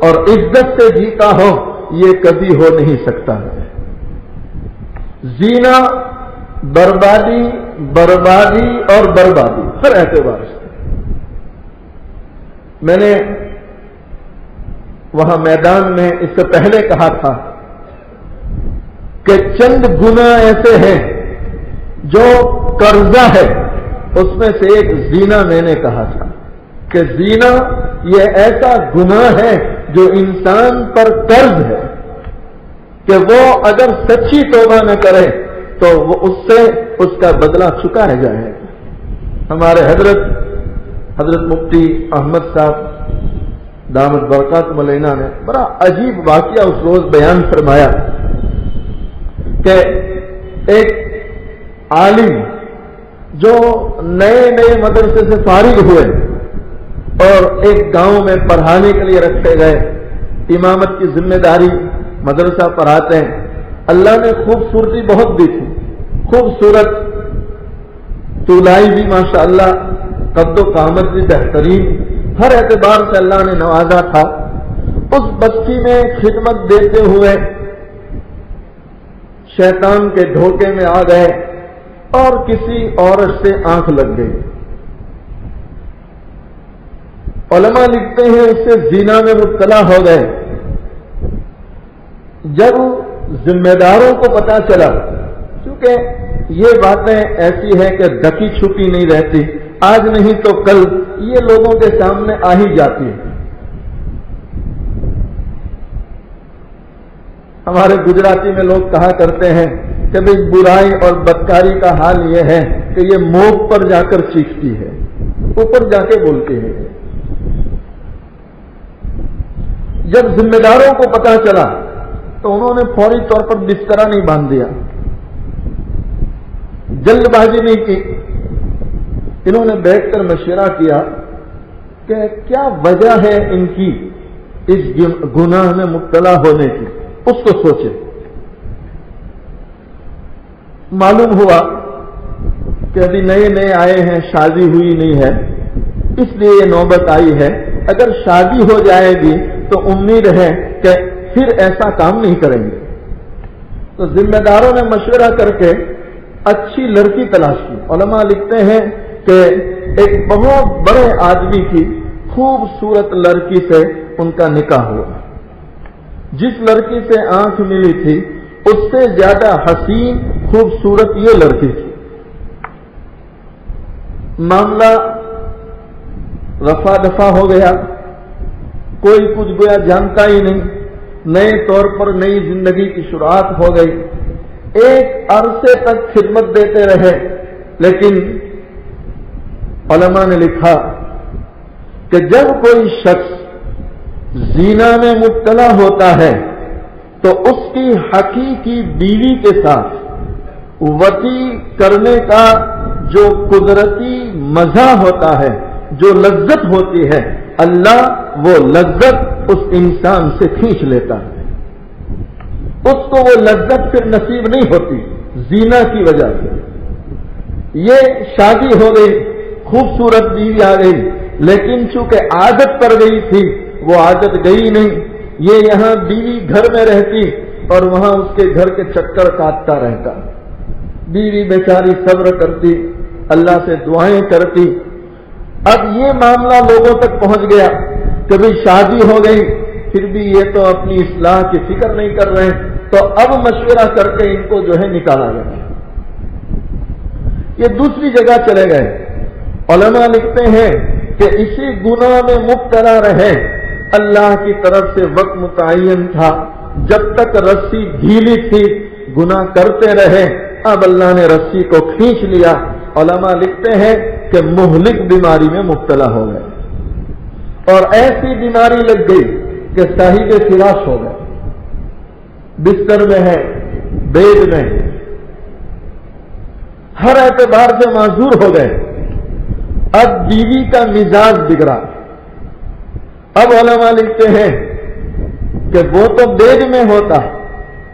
اور عزت سے جیتا ہو، یہ کبھی ہو نہیں سکتا ہے۔ زنا بربادی بربادی اور بربادی ہر اعتبار سے۔ میں نے وہاں میدان میں اس سے پہلے کہا تھا کہ چند گناہ ایسے ہیں جو قرضہ ہے، اس میں سے ایک زنا میں نے کہا تھا کہ زنا یہ ایسا گناہ ہے جو انسان پر قرض ہے کہ وہ اگر سچی توبہ نہ کرے تو وہ اس سے اس کا بدلہ چکایا جائے گا۔ ہمارے حضرت مفتی احمد صاحب دامت برکات ملینا نے بڑا عجیب واقعہ اس روز بیان فرمایا کہ ایک عالم جو نئے مدرسے سے فارغ ہوئے اور ایک گاؤں میں پڑھانے کے لیے رکھے گئے، امامت کی ذمہ داری، مدرسہ پڑھاتے ہیں۔ اللہ نے خوبصورتی بہت دی تھی، خوبصورت طولائی بھی ماشاءاللہ، قد و قامت بھی بہترین، ہر اعتبار سے اللہ نے نوازا تھا۔ اس بستی میں خدمت دیتے ہوئے شیطان کے دھوکے میں آ گئے اور کسی عورت سے آنکھ لگ گئی۔ علماء لکھتے ہیں اس سے زنا میں مبتلا ہو گئے۔ جب ذمہ داروں کو پتا چلا، کیونکہ یہ باتیں ایسی ہیں کہ ڈکی چھپی نہیں رہتی، آج نہیں تو کل یہ لوگوں کے سامنے آ ہی جاتی ہے۔ ہمارے گجراتی میں لوگ کہا کرتے ہیں کہ بھئی برائی اور بدکاری کا حال یہ ہے کہ یہ موک پر جا کر چیختی ہے، اوپر جا کے بولتی ہے۔ جب ذمہ داروں کو پتا چلا تو انہوں نے فوری طور پر بسترا نہیں باندھ دیا، جلد بازی نہیں کی، انہوں نے بیٹھ کر مشورہ کیا کہ کیا وجہ ہے ان کی اس گناہ میں مبتلا ہونے کی، اس کو سوچے۔ معلوم ہوا کہ ابھی نئے آئے ہیں، شادی ہوئی نہیں ہے، اس لیے یہ نوبت آئی ہے۔ اگر شادی ہو جائے گی تو امید ہے کہ پھر ایسا کام نہیں کریں گے۔ تو ذمہ داروں نے مشورہ کر کے اچھی لڑکی تلاش کی۔ علماء لکھتے ہیں کہ ایک بہت بڑے آدمی کی خوبصورت لڑکی سے ان کا نکاح ہوا۔ جس لڑکی سے آنکھ ملی تھی اس سے زیادہ حسین خوبصورت یہ لڑکی تھی۔ معاملہ رفع دفع ہو گیا، کوئی کچھ گویا جانتا ہی نہیں، نئے طور پر نئی زندگی کی شروعات ہو گئی۔ ایک عرصے تک خدمت دیتے رہے، لیکن علماء نے لکھا کہ جب کوئی شخص زنا میں مبتلا ہوتا ہے تو اس کی حقیقی بیوی کے ساتھ وطی کرنے کا جو قدرتی مزہ ہوتا ہے، جو لذت ہوتی ہے، اللہ وہ لذت اس انسان سے کھینچ لیتا ہے۔ اس کو وہ لذت پھر نصیب نہیں ہوتی زنا کی وجہ سے۔ یہ شادی ہو گئی، خوبصورت بیوی آ گئی، لیکن چونکہ عادت پڑ گئی تھی وہ عادت گئی نہیں۔ یہ یہاں بیوی گھر میں رہتی اور وہاں اس کے گھر کے چکر کاٹتا رہتا۔ بیوی بیچاری صبر کرتی، اللہ سے دعائیں کرتی۔ اب یہ معاملہ لوگوں تک پہنچ گیا کہ بھئی شادی ہو گئی پھر بھی یہ تو اپنی اصلاح کی فکر نہیں کر رہے، تو اب مشورہ کر کے ان کو جو ہے نکالا گیا۔ یہ دوسری جگہ چلے گئے۔ علماء لکھتے ہیں کہ اسی گناہ میں مبتلا رہے۔ اللہ کی طرف سے وقت متعین تھا، جب تک رسی ڈھیلی تھی گناہ کرتے رہے، اب اللہ نے رسی کو کھینچ لیا۔ علماء لکھتے ہیں کہ مہلک بیماری میں مبتلا ہو گئے، اور ایسی بیماری لگ گئی کہ صاحب فراش ہو گئے، بستر میں ہے، بیڈ میں، ہر اعتبار سے معذور ہو گئے۔ اب بیوی کا مزاج بگڑا۔ اب علماء لکھتے ہیں کہ وہ تو بیڈ میں ہوتا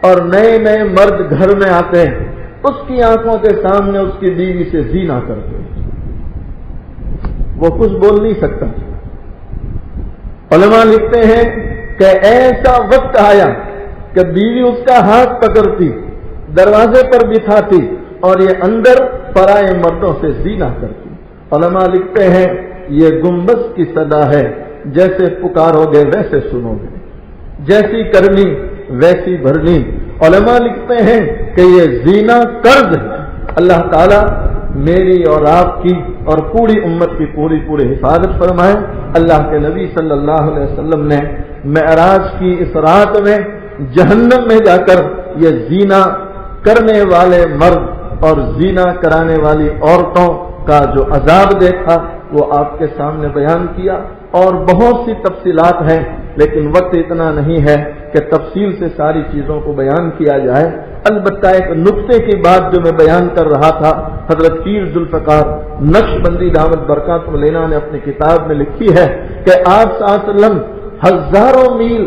اور نئے مرد گھر میں آتے ہیں، اس کی آنکھوں کے سامنے اس کی بیوی سے زنا کرتے، وہ کچھ بول نہیں سکتا۔ علماء لکھتے ہیں کہ ایسا وقت آیا کہ بیوی اس کا ہاتھ پکڑتی، دروازے پر بٹھاتی اور یہ اندر پرائے مردوں سے زنا کرتی۔ علماء لکھتے ہیں یہ گنبد کی صدا ہے، جیسے پکارو گے ویسے سنو گے۔ جیسی کرنی ویسی بھرنی۔ علماء لکھتے ہیں کہ یہ زینہ قرض ہے۔ اللہ تعالیٰ میری اور آپ کی اور پوری امت کی پوری حفاظت فرمائے۔ اللہ کے نبی صلی اللہ علیہ وسلم نے معراج کی اس رات میں جہنم میں جا کر یہ زینہ کرنے والے مرد اور زینہ کرانے والی عورتوں کا جو عذاب دیکھا وہ آپ کے سامنے بیان کیا، اور بہت سی تفصیلات ہیں، لیکن وقت اتنا نہیں ہے کہ تفصیل سے ساری چیزوں کو بیان کیا جائے۔ البتہ ایک نقطے کی بات جو میں بیان کر رہا تھا، حضرت پیر ذوالفقار نقشبندی دامت برکاتہ علیہ نے اپنی کتاب میں لکھی ہے کہ آپ صلی اللہ علیہ وسلم ہزاروں میل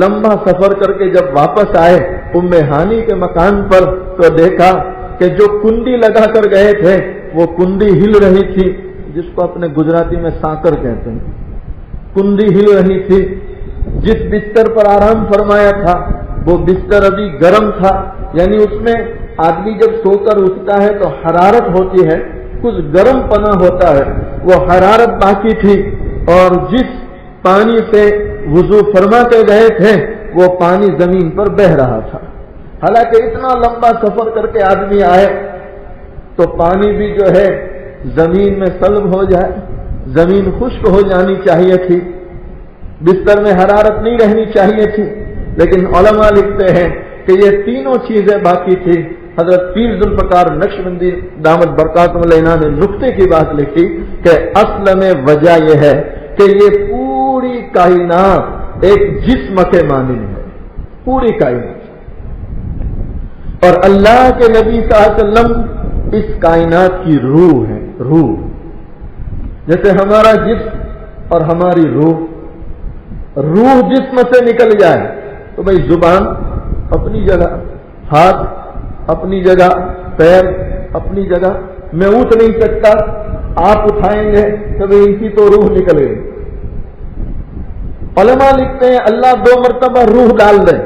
لمبا سفر کر کے جب واپس آئے ام ہانی کے مکان پر، تو دیکھا کہ جو کنڈی لگا کر گئے تھے وہ کنڈی ہل رہی تھی، جس کو اپنے گجراتی میں سانکر کہتے ہیں، کنڈی ہل رہی تھی۔ جس بستر پر آرام فرمایا تھا وہ بستر ابھی گرم تھا، یعنی اس میں آدمی جب سو کر اٹھتا ہے تو حرارت ہوتی ہے، کچھ گرم پنا ہوتا ہے، وہ حرارت باقی تھی، اور جس پانی سے وضو فرما کے گئے تھے وہ پانی زمین پر بہہ رہا تھا۔ حالانکہ اتنا لمبا سفر کر کے آدمی آئے تو پانی بھی جو ہے زمین میں سلب ہو جائے، زمین خشک ہو جانی چاہیے تھی، بستر میں حرارت نہیں رہنی چاہیے تھی، لیکن علماء لکھتے ہیں کہ یہ تینوں چیزیں باقی تھی۔ حضرت پیر ذوالفقار نقشبندی دامت برکاتہ علیہ نے نقطے کی بات لکھی کہ اصل میں وجہ یہ ہے کہ یہ پوری کائنات ایک جسم کے مانند ہے، پوری کائنات، اور اللہ کے نبی صلی اللہ علیہ وسلم اس کائنات کی روح ہے۔ روح جیسے ہمارا جسم اور ہماری روح جسم سے نکل جائے تو بھئی زبان اپنی جگہ، ہاتھ اپنی جگہ، پیر اپنی جگہ، میں اٹھ نہیں سکتا، آپ اٹھائیں گے تو بھئی ان کی تو روح نکل گئی۔ علماء لکھتے ہیں اللہ 2 مرتبہ روح ڈال دے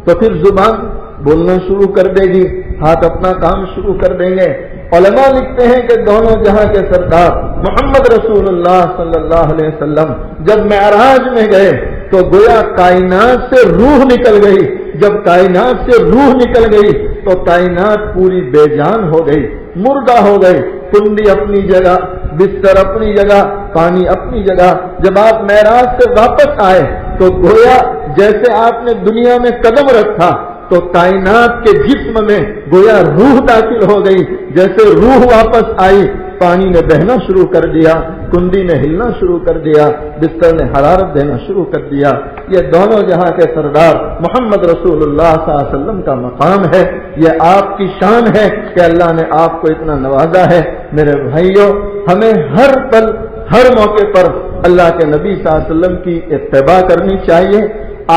تو پھر زبان بولنا شروع کر دے گی، ہاتھ اپنا کام شروع کر دیں گے۔ علماء لکھتے ہیں کہ دونوں جہاں کے سردار محمد رسول اللہ صلی اللہ علیہ وسلم جب معراج میں گئے تو گویا کائنات سے روح نکل گئی۔ جب کائنات سے روح نکل گئی تو کائنات پوری بے جان ہو گئی، مردہ ہو گئی، کنڈی اپنی جگہ، بستر اپنی جگہ، پانی اپنی جگہ۔ جب آپ معراج سے واپس آئے تو گویا جیسے آپ نے دنیا میں قدم رکھا تو کائنات کے جسم میں گویا روح داخل ہو گئی، جیسے روح واپس آئی پانی نے بہنا شروع کر دیا، کنڈی نے ہلنا شروع کر دیا، بستر نے حرارت دینا شروع کر دیا۔ یہ دونوں جہاں کے سردار محمد رسول اللہ صلی اللہ علیہ وسلم کا مقام ہے، یہ آپ کی شان ہے کہ اللہ نے آپ کو اتنا نوازا ہے۔ میرے بھائیوں، ہمیں ہر پل ہر موقع پر اللہ کے نبی صلی اللہ علیہ وسلم کی اتباع کرنی چاہیے،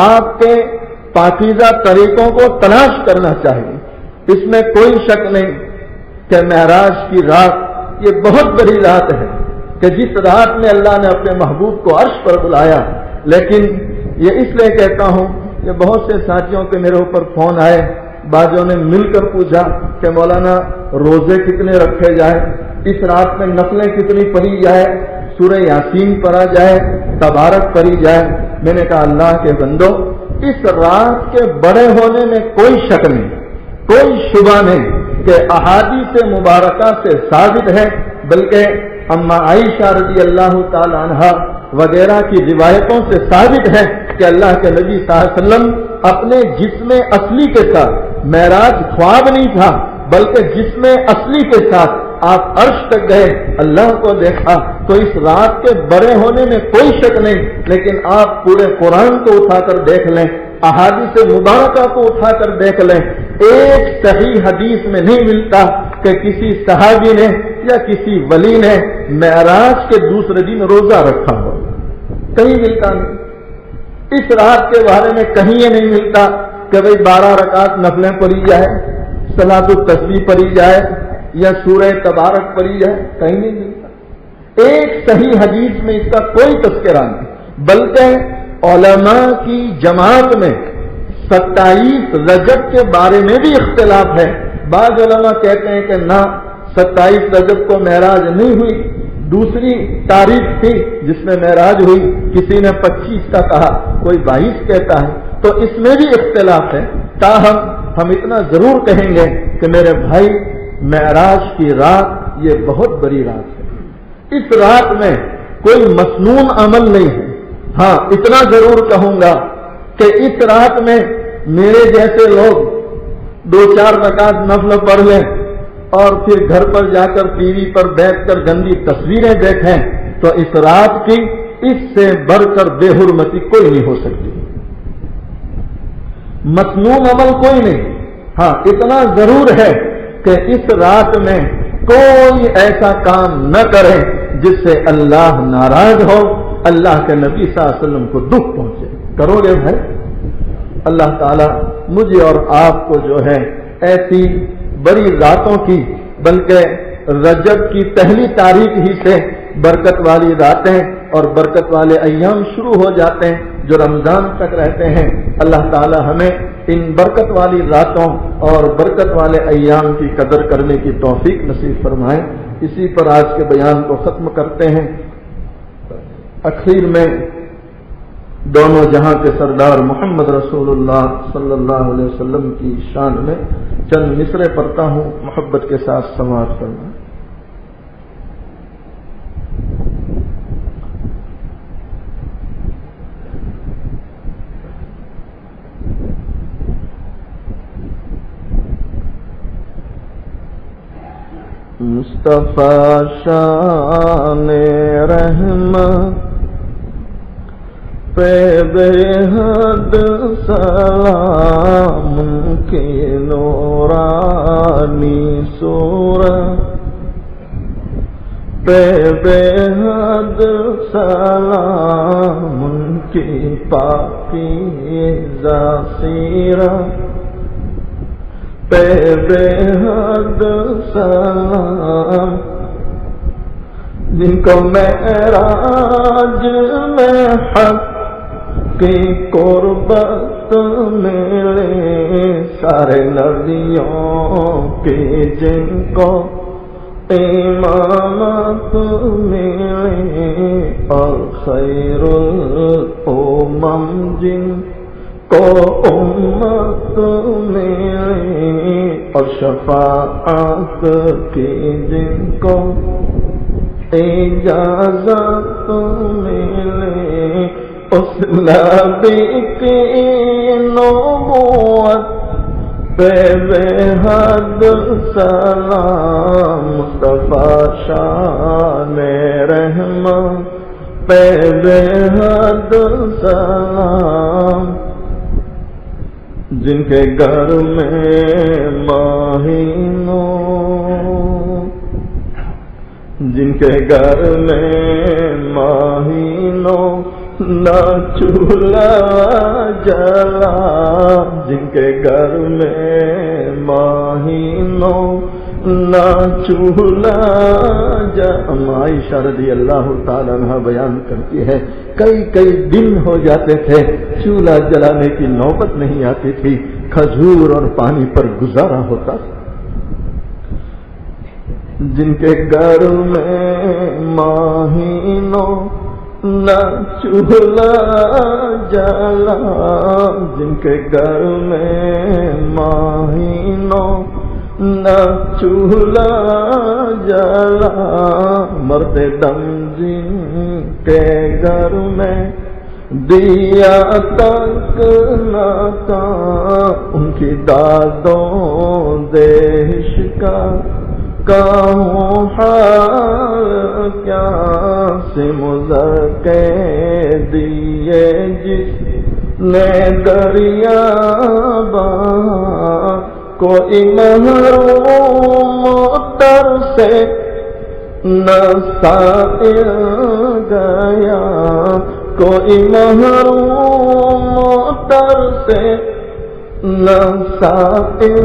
آپ کے پاکیزہ طریقوں کو تلاش کرنا چاہیے۔ اس میں کوئی شک نہیں کہ معراج کی رات یہ بہت بڑی رات ہے کہ جس رات میں اللہ نے اپنے محبوب کو عرش پر بلایا۔ لیکن یہ اس لیے کہتا ہوں کہ بہت سے ساتھیوں کے میرے اوپر فون آئے، بعضوں نے مل کر پوچھا کہ مولانا روزے کتنے رکھے جائے، اس رات میں نفلیں کتنی پڑھی جائے، سورہ یاسین پڑھا جائے، تبارک پڑھی جائے۔ میں نے کہا اللہ کے بندو، اس رات کے بڑے ہونے میں کوئی شک نہیں، کوئی شبہ نہیں کہ احادیث مبارکہ سے ثابت ہے، بلکہ اما عائشہ رضی اللہ تعالی عنہا وغیرہ کی روایتوں سے ثابت ہے کہ اللہ کے نبی صلی اللہ علیہ وسلم اپنے جسم اصلی کے ساتھ، معراج خواب نہیں تھا بلکہ جسم اصلی کے ساتھ آپ عرش تک گئے، اللہ کو دیکھا۔ تو اس رات کے بڑے ہونے میں کوئی شک نہیں، لیکن آپ پورے قرآن کو اٹھا کر دیکھ لیں، احادیث مبارکہ کو اٹھا کر دیکھ لیں، ایک صحیح حدیث میں نہیں ملتا کہ کسی صحابی نے یا کسی ولی نے معراج کے دوسرے دن روزہ رکھا ہو، کہیں ملتا نہیں۔ اس رات کے بارے میں کہیں یہ نہیں ملتا کہ بھئی 12 رکعت نفلیں پڑھی جائے، صلاۃ التسبیح پڑھی جائے یا سورہ تبارک پڑھی جائے، کہیں نہیں ملتا۔ ایک صحیح حدیث میں اس کا کوئی تذکرہ نہیں، بلکہ علماء کی جماعت میں 27 رجب کے بارے میں بھی اختلاف ہے۔ بعض علماء کہتے ہیں کہ نہ، 27 رجب کو معراج نہیں ہوئی، دوسری تاریخ تھی جس میں معراج ہوئی، کسی نے 25 کا کہا، کوئی 22 کہتا ہے، تو اس میں بھی اختلاف ہے، تاہم ہم اتنا ضرور کہیں گے کہ میرے بھائی معراج کی رات یہ بہت بڑی رات ہے، اس رات میں کوئی مسنون عمل نہیں ہے۔ ہاں اتنا ضرور کہوں گا کہ اس رات میں میرے جیسے لوگ 2-4 رکعت نفل پڑھ لیں اور پھر گھر پر جا کر ٹی وی پر بیٹھ کر گندی تصویریں دیکھیں تو اس رات کی اس سے بڑھ کر بے حرمتی کوئی نہیں ہو سکتی، مسنون عمل کوئی نہیں۔ ہاں اتنا ضرور ہے کہ اس رات میں کوئی ایسا کام نہ کرے جس سے اللہ ناراض ہو، اللہ کے نبی صلی اللہ علیہ وسلم کو دکھ پہنچے۔ کرو گے بھائی؟ اللہ تعالیٰ مجھے اور آپ کو جو ہے ایسی بڑی راتوں کی، بلکہ رجب کی پہلی تاریخ ہی سے برکت والی راتیں اور برکت والے ایام شروع ہو جاتے ہیں جو رمضان تک رہتے ہیں۔ اللہ تعالیٰ ہمیں ان برکت والی راتوں اور برکت والے ایام کی قدر کرنے کی توفیق نصیب فرمائے۔ اسی پر آج کے بیان کو ختم کرتے ہیں۔ اخیر میں دونوں جہاں کے سردار محمد رسول اللہ صلی اللہ علیہ وسلم کی شان میں چند مصرے پڑھتا ہوں، محبت کے ساتھ سماعت کرنا۔ مصطفیٰ شان رحمت پہ بے حد سلام کی نورانی صورت پہ بے حد سلام کی پاکیزہ سیرت پہ بے حد سلام جن کو معراج میں حق کی قربت ملے، سارے نبیوں کی جن کو امامت ملے، اور خیر الامم جن کو امت ملے، اور شفاعت کی جن کو اجازت ملے، اس نبی کی نبوت پہ بے حد سلام، مصطفیٰ شان رحمت پہ بے حد سلام، جن کے گھر میں مہینوں، جن کے گھر میں مہینوں نہ چولہا جلا، جن کے گھر میں مہینوں نہ چولہا جلا۔ عائشہ رضی اللہ تعالیٰ عنہ بیان کرتی ہے کئی دن ہو جاتے تھے چولہا جلانے کی نوبت نہیں آتی تھی، کھجور اور پانی پر گزارا ہوتا تھا۔ جن کے گھر میں مہینوں نہ چولہا جلا، جن کے گھر میں مہینوں نہ چولہا جلا، مرد دم جن کے گھر میں دیا تک نہ تھا، ان کی دادوں دیش کا کہوں حال کیا، سمجھ کے دیے جس نے دریا بہا، کوئی محروم تر سے نہ سائل گیا، کوئی محروم تر سے نہ سائل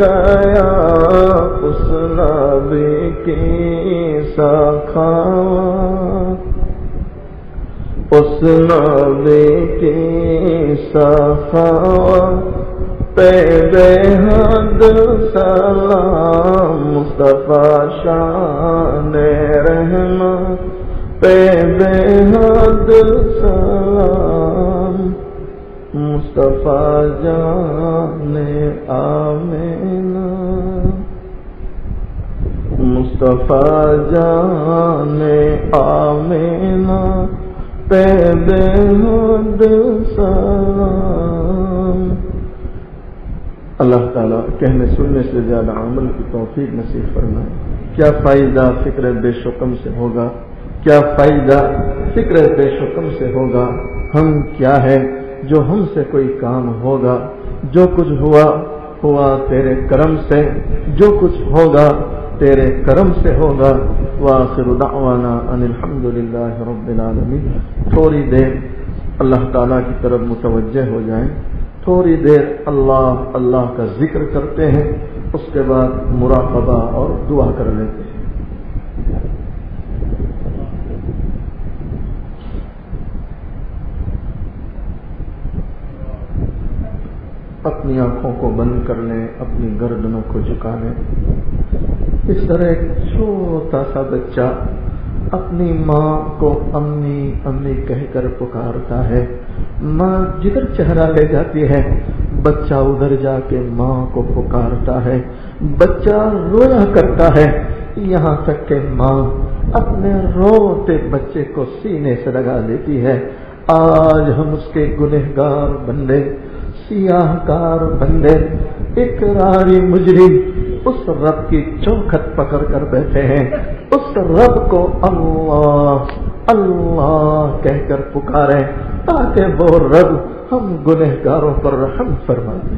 گیا، اس نبی کی سخاوت، اس نبی کی سخاوت پہ بے حد سلام، مصطفیٰ شان رحمت پہ بے حد سلام، مصطفیٰ جان آمینہ، مصطفیٰ جان آمینہ پہ بے حد سلام۔ اللہ تعالیٰ کہنے سننے سے زیادہ عمل کی توفیق نصیب فرمائے۔ کیا فائدہ فکر بے شکم سے ہوگا، کیا فائدہ فکر بے شکم سے ہوگا؟ ہم کیا ہے جو ہم سے کوئی کام ہوگا؟ جو کچھ ہوا ہوا تیرے کرم سے، جو کچھ ہوگا تیرے کرم سے ہوگا۔ وآخر دعوانا ان الحمدللہ رب العالمین۔ تھوڑی دیر اللہ تعالیٰ کی طرف متوجہ ہو جائیں، تھوڑی دیر اللہ اللہ کا ذکر کرتے ہیں، اس کے بعد مراقبہ اور دعا کر لیتے ہیں۔ اپنی آنکھوں کو بند کر لیں، اپنی گردنوں کو جھکا لیں۔ اس طرح ایک چھوٹا سا بچہ اپنی ماں کو امی امی کہہ کر پکارتا ہے، ماں جدھر چہرہ لے جاتی ہے بچہ ادھر جا کے ماں کو پکارتا ہے، بچہ رویا کرتا ہے یہاں تک کہ ماں اپنے روتے بچے کو سینے سے لگا لیتی ہے۔ آج ہم اس کے گنہگار بندے، سیاہ کار بندے، اقراری مجرم اس رب کی چوکھٹ پکڑ کر بیٹھے ہیں، اس رب کو اللہ اللہ کہہ کر پکاریں تاکہ وہ رب ہم گنہگاروں پر رحم فرما دے۔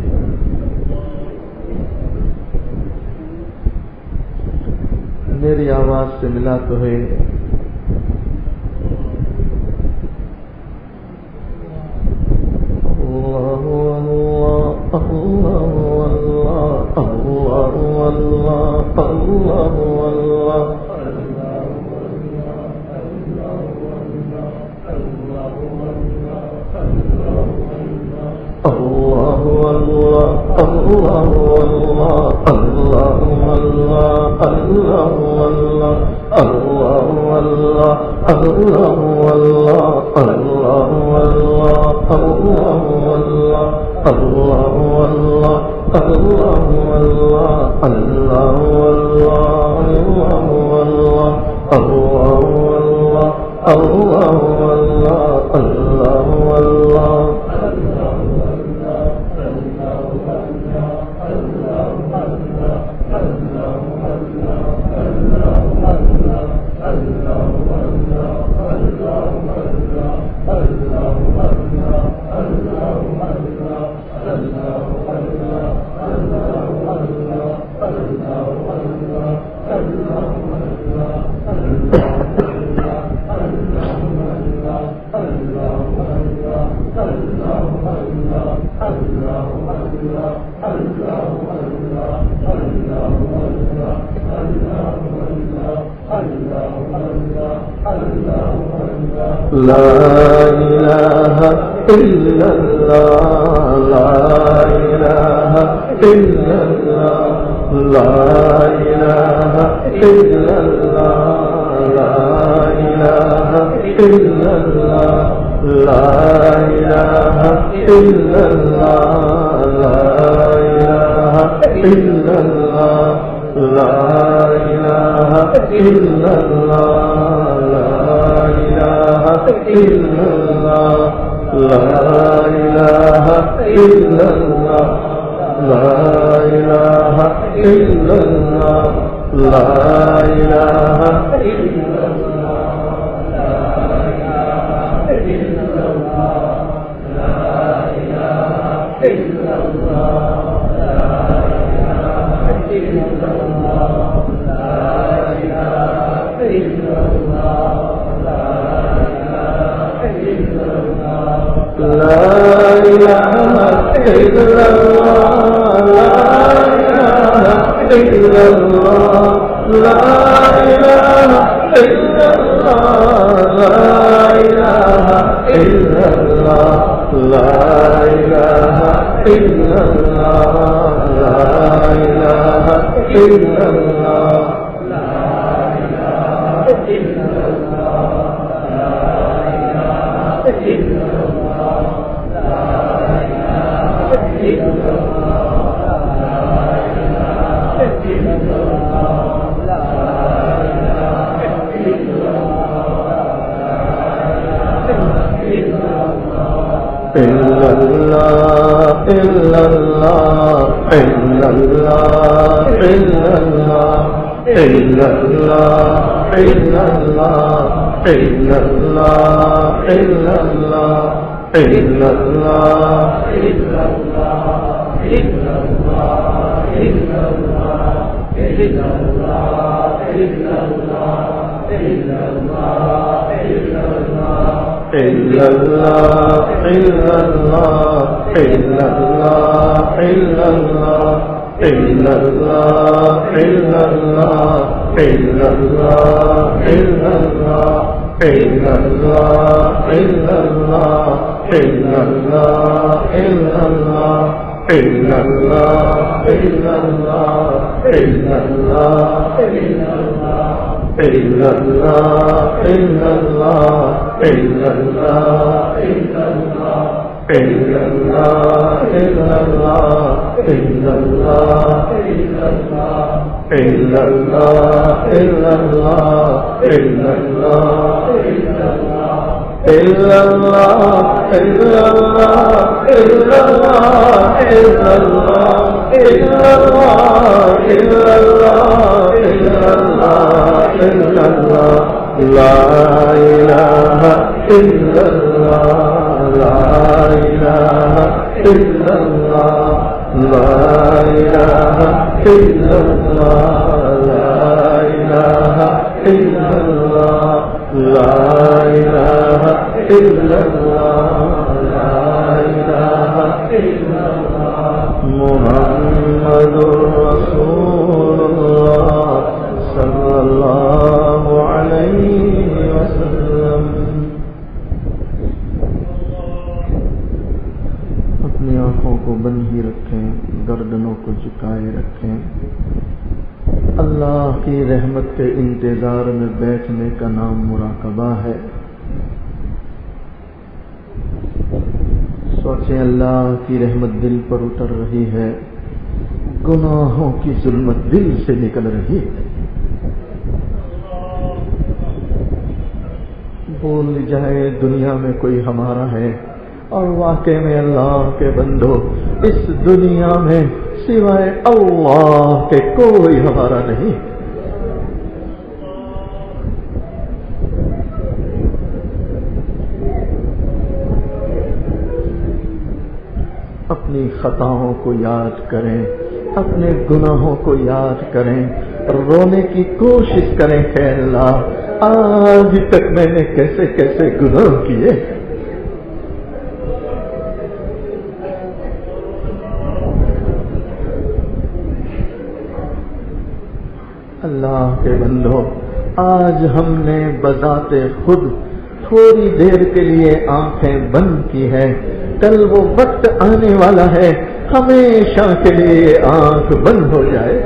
میری آواز سے ملا تو ہے؟ لا الہ الا اللہ، لا الہ الا اللہ، لا الہ الا اللہ، لا الہ الا اللہ، لا الہ الا اللہ، لا الہ الا اللہ، لا الہ الا اللہ، إلا الله، لا إله إلا الله، لا إله إلا الله، لا إله إلا الله، لا إله إلا الله، لا إله إلا الله، لا إله إلا الله، لا إله إلا الله، لا إله إلا الله، لا إله إلا الله، لا إله إلا الله، لا إله إلا الله، لا إله إلا الله، لا إله إلا الله، لا إله إلا الله، لا انتظار میں بیٹھنے کا نام مراقبہ ہے. سوچیں اللہ کی رحمت دل پر اتر رہی ہے، گناہوں کی ظلمت دل سے نکل رہی ہے. بھول جائے دنیا میں کوئی ہمارا ہے، اور واقع میں اللہ کے بندو اس دنیا میں سوائے اللہ کے کوئی ہمارا نہیں. اپنی خطاؤں کو یاد کریں، اپنے گناہوں کو یاد کریں، رونے کی کوشش کریں کہ اللہ آج تک میں نے کیسے کیسے گناہ کیے. اللہ کے بندو، آج ہم نے بذات خود تھوڑی دیر کے لیے آنکھیں بند کی ہے، کل وہ وقت آنے والا ہے ہمیشہ کے لیے آنکھ بند ہو جائے.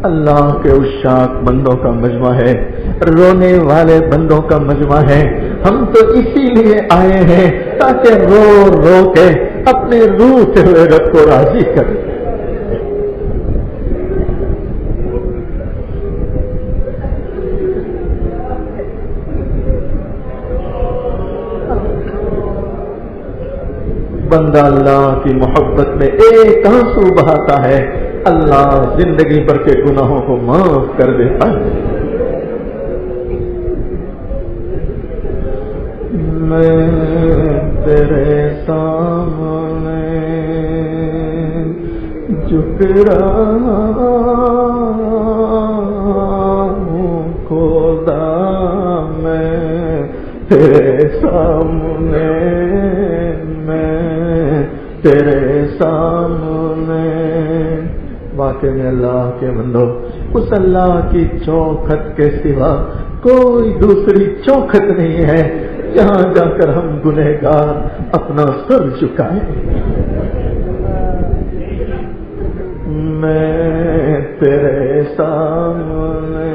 اللہ کے عشاق بندوں کا مجمع ہے، رونے والے بندوں کا مجمع ہے. ہم تو اسی لیے آئے ہیں تاکہ رو رو کے اپنے روٹے ہوئے رب کو راضی کریں. بندہ اللہ کی محبت میں ایک آنسو بہاتا ہے، اللہ زندگی بھر کے گناہوں کو معاف کر دیتا ہے. میں تیرے سامنے جھک رہا ہوں خدا، میں تیرے سامنے، میں تیرے سامنے. واقع میں اللہ کے بندو، اس اللہ کی چوکھٹ کے سوا کوئی دوسری چوکھٹ نہیں ہے جہاں جا کر ہم گنہگار اپنا سر جھکائیں. میں تیرے سامنے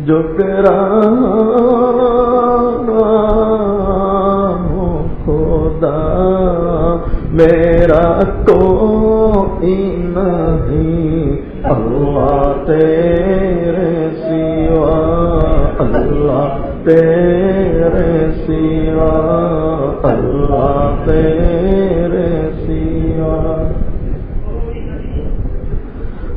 جھک رہا ہوں کوئی نہیں اللہ تیرے سوا، اللہ تیرے سوا، اللہ تیرے سوا۔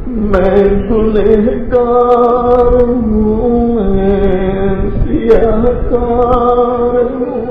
میں گنہگار ہوں، میں سیاہ کار ہوں،